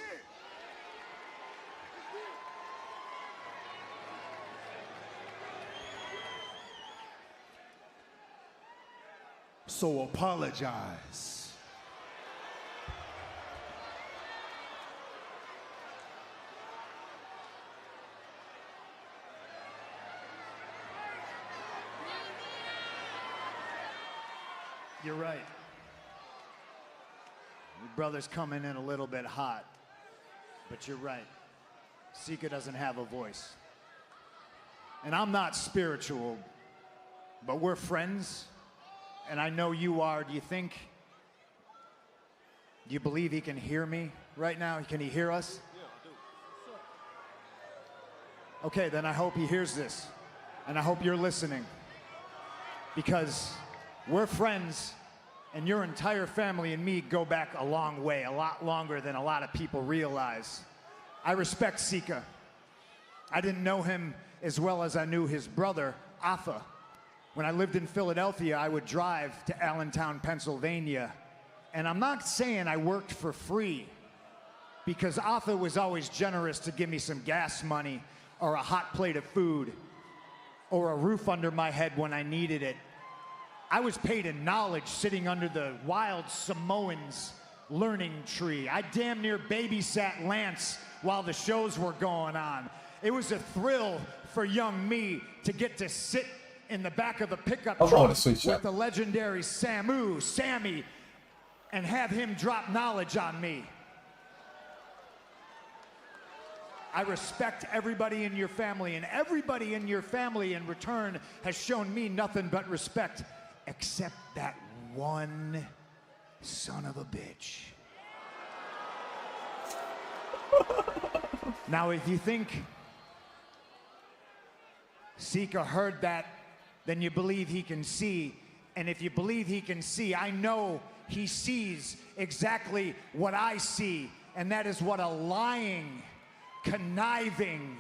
So apologize. You're right. Your brother's coming in a little bit hot. But you're right. Sika doesn't have a voice. And I'm not spiritual, but we're friends. And I know you are. Do you believe he can hear me right now? Can he hear us? Yeah, I do. Okay, then I hope he hears this. And I hope you're listening. Because we're friends, and your entire family and me go back a long way, a lot longer than a lot of people realize. I respect Sika. I didn't know him as well as I knew his brother, Atha. When I lived in Philadelphia, I would drive to Allentown, Pennsylvania. And I'm not saying I worked for free, because Atha was always generous to give me some gas money, or a hot plate of food, or a roof under my head when I needed it. I was paid in knowledge sitting under the wild Samoans learning tree. I damn near babysat Lance while the shows were going on. It was a thrill for young me to get to sit in the back of the pickup truck with the legendary Sammy, and have him drop knowledge on me. I respect everybody in your family, and everybody in your family in return has shown me nothing but respect. Except that one son of a bitch. Now, if you think Sika heard that, then you believe he can see. And if you believe he can see, I know he sees exactly what I see. And that is what a lying, conniving,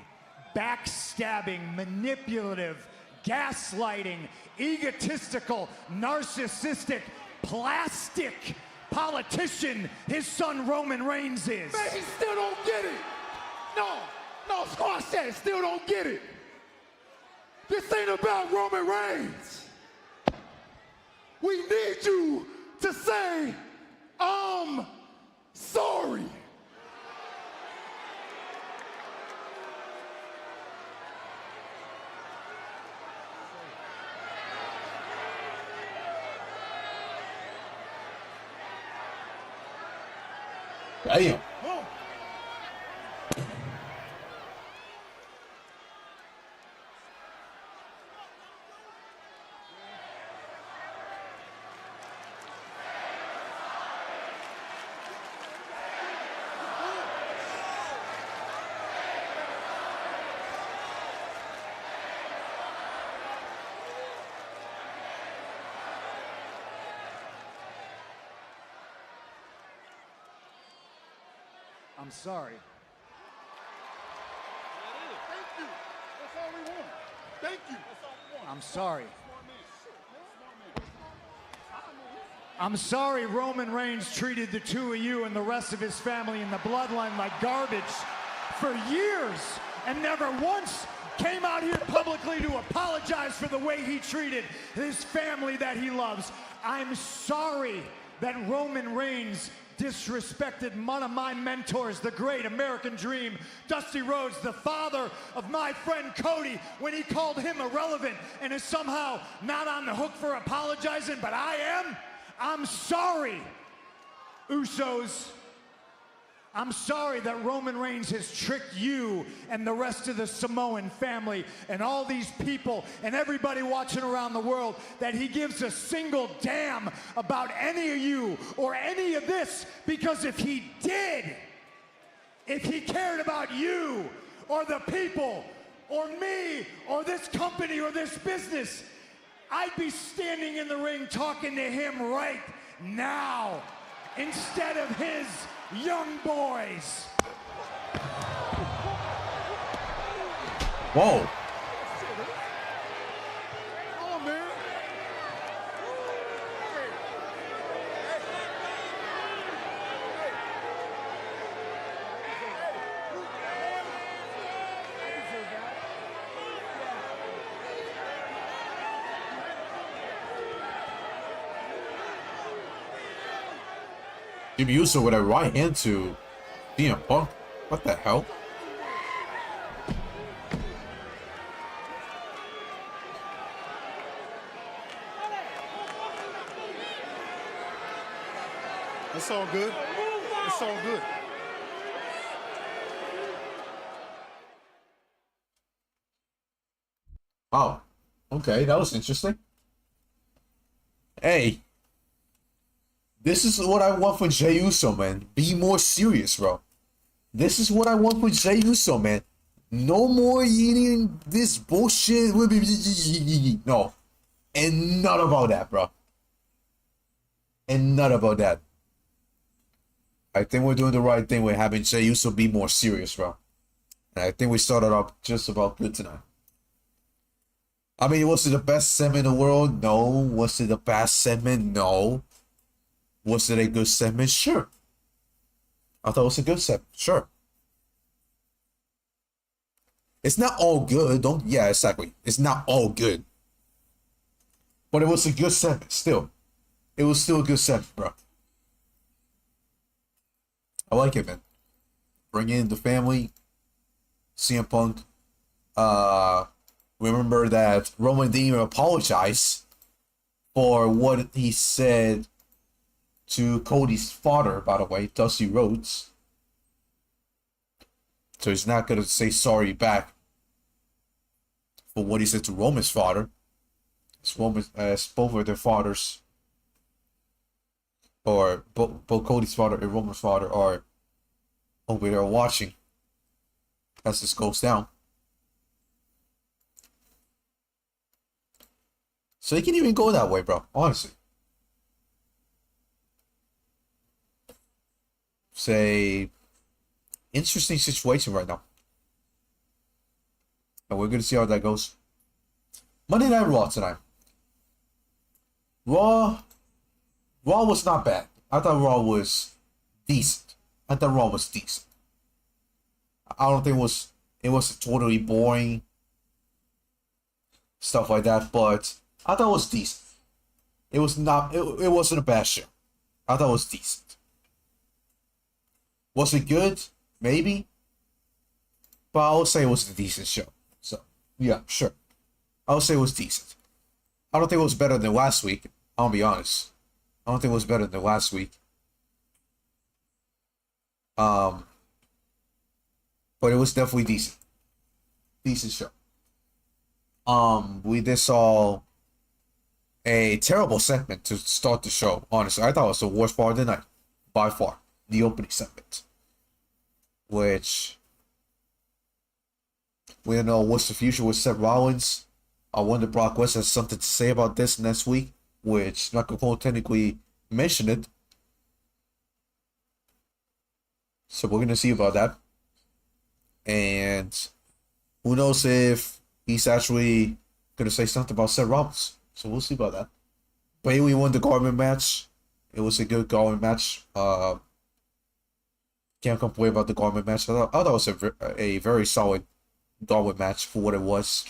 backstabbing, manipulative, gaslighting, egotistical, narcissistic, plastic politician his son Roman Reigns is. Man, he still don't get it. No, squash that, still don't get it. This ain't about Roman Reigns. We need you to say, I'm sorry. Damn. I'm sorry. Thank you. That's all we want. Thank you. That's all we want. I'm sorry. I'm sorry Roman Reigns treated the two of you and the rest of his family and the bloodline like garbage for years and never once came out here publicly to apologize for the way he treated his family that he loves. I'm sorry that Roman Reigns disrespected one of my mentors, the great American Dream, Dusty Rhodes, the father of my friend Cody, when he called him irrelevant and is somehow not on the hook for apologizing, but I am. I'm sorry, Usos. I'm sorry that Roman Reigns has tricked you and the rest of the Samoan family and all these people and everybody watching around the world, that he gives a single damn about any of you or any of this, because if he did, if he cared about you or the people or me or this company or this business, I'd be standing in the ring talking to him right now instead of his young boys. Whoa. Jimmy Uso with a right hand to CM Punk. What the hell? It's all good. It's all good. Oh, okay, that was interesting. Hey, this is what I want for Jey Uso, man. Be more serious, bro. This is what I want for Jey Uso, man. No more eating this bullshit. No, and not about that, bro. And not about that. I think we're doing the right thing with having Jey Uso be more serious, bro. And I think we started off just about good tonight. I mean, was it the best segment in the world? No. Was it the best segment? No. Was it a good segment? Sure. I thought it was a good segment. Sure. It's not all good. Yeah, exactly. It's not all good. But it was a good segment still. It was still a good segment, bro. I like it, man. Bring in the family. CM Punk. Remember that Roman didn't even apologize for what he said to Cody's father, by the way, Dusty Rhodes. So he's not going to say sorry back for what he said to Roman's father. As both of their fathers, or both Cody's father and Roman's father, are over there watching as this goes down. So you can even go that way, bro. Honestly. Say, interesting situation right now. And we're going to see how that goes. Monday Night Raw tonight. Raw was not bad. I thought Raw was decent. I don't think it was totally boring. Stuff like that, but I thought it was decent. It wasn't a bad show. I thought it was decent. Was it good? Maybe. But I would say it was a decent show. So, yeah, sure. I would say it was decent. I don't think it was better than last week. I'll be honest. I don't think it was better than last week. But it was definitely decent. Decent show. We just saw a terrible segment to start the show. Honestly, I thought it was the worst part of the night. By far. The opening segment. Which we don't know what's the future with Seth Rollins. I wonder if Brock Lesnar has something to say about this next week, which not going to technically mention it. So we're going to see about that. And who knows if he's actually going to say something about Seth Rollins. So we'll see about that. Bayley won the Garmin match. It was a good Garmin match. Can't complain about the Gauntlet match. I thought it was a very solid Gauntlet match for what it was.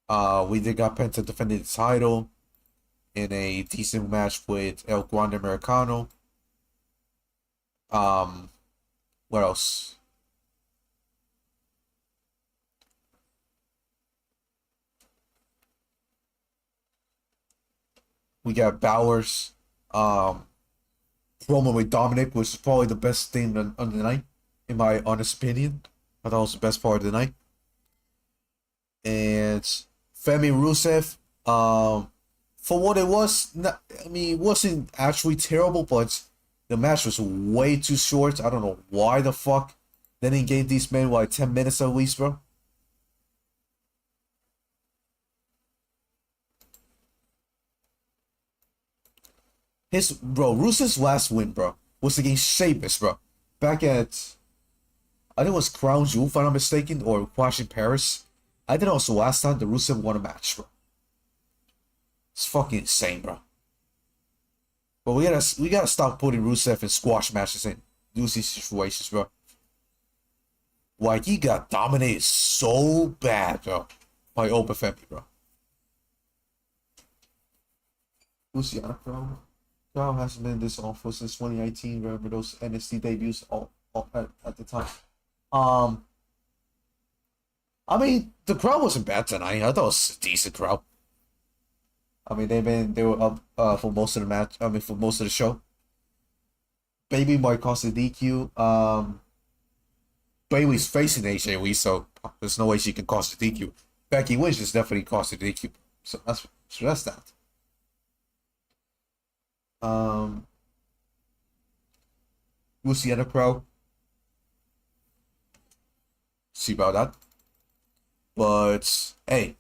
We did got Penta defending the title in a decent match with El Grande Americano. What else? We got Bowers. Promo with Dominic, which is probably the best thing on the night, in my honest opinion. I thought it was the best part of the night. And Femi Rusev, for what it was, it wasn't actually terrible, but the match was way too short. I don't know why the fuck they didn't give these men like 10 minutes at least, bro. Rusev's last win, bro, was against Sheamus, bro. Back at, I think it was Crown Jewel, if I'm not mistaken, or Clash in Paris. I think also last time the Rusev won a match, bro. It's fucking insane, bro. But we gotta stop putting Rusev in squash matches in these situations, bro. Like, he got dominated so bad, bro, by Oba Femi, bro. Luciana, bro. Crowd hasn't been this awful since 2019. Remember those NXT debuts all at the time. I mean, the crowd wasn't bad tonight. I thought it was a decent crowd. I mean, they were up for most of the match. I mean, for most of the show. Baby might cost a DQ. Bayley's facing AJ Lee, so there's no way she can cost a DQ. Becky Lynch is definitely cost a DQ. So that's that. We'll see the crowd. See about that. But hey,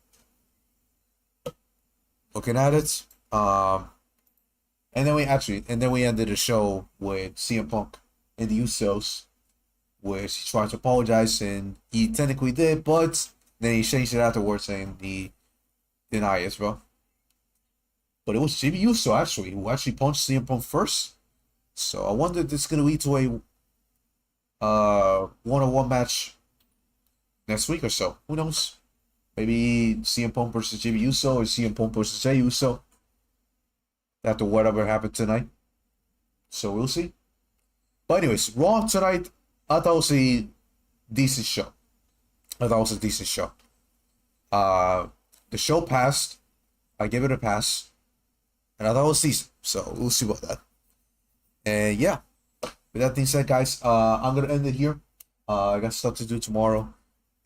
looking at it, and then we ended the show with CM Punk and the Usos, where he tried to apologize, and he technically did, but then he changed it afterwards and he denied as well. But it was Jimmy Uso who actually punched CM Punk first. So I wonder if this is gonna lead to a one-on-one match next week or so. Who knows? Maybe CM Punk versus Jimmy Uso or CM Punk versus Jey Uso. After whatever happened tonight. So we'll see. But anyways, Raw tonight, I thought it was a decent show. The show passed. I give it a pass. And I thought it was decent. So we'll see about that. And yeah. With that being said, guys, I'm going to end it here. I got stuff to do tomorrow.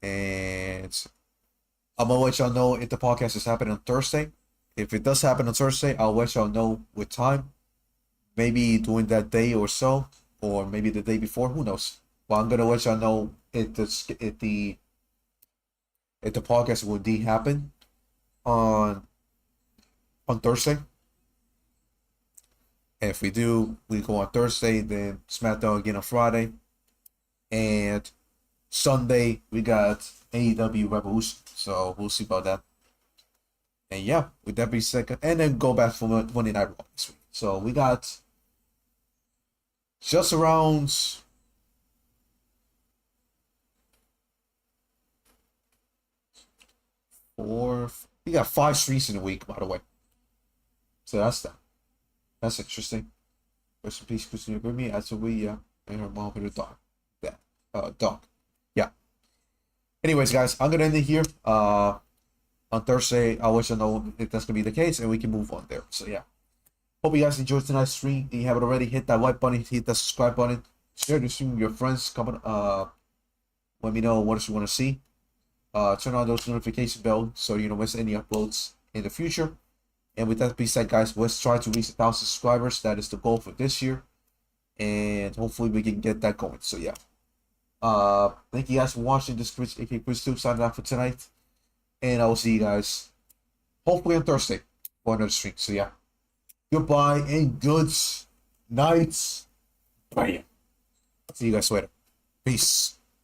And I'm going to let y'all know if the podcast is happening on Thursday. If it does happen on Thursday, I'll let y'all know with time. Maybe during that day or so. Or maybe the day before. Who knows? But I'm going to let y'all know if the podcast will indeed happen on Thursday. And if we do, we go on Thursday, then SmackDown again on Friday. And Sunday, we got AEW Revolution. So we'll see about that. And yeah, with that being said, and then go back for Monday Night Raw this week. So we got just around we got 5 streams in a week, by the way. So that's that. That's interesting. Rest in peace, Christina Grimmie, yeah, and her mom and her dog. Dog. Yeah. Anyways, guys, I'm gonna end it here. On Thursday, I'll let you know if that's gonna be the case, and we can move on there. So yeah. Hope you guys enjoyed tonight's stream. If you haven't already, hit that like button, hit that subscribe button, share the stream with your friends. Comment, let me know what else you want to see. Turn on those notification bells so you don't miss any uploads in the future. And with that being said, guys, let's try to reach 1,000 subscribers. That is the goal for this year, and hopefully we can get that going. So yeah. Thank you guys for watching this Chris, aka Chris Tube, signing out for tonight. And I will see you guys hopefully on Thursday for another stream. So yeah. Goodbye and good night. Bye. See you guys later. Peace.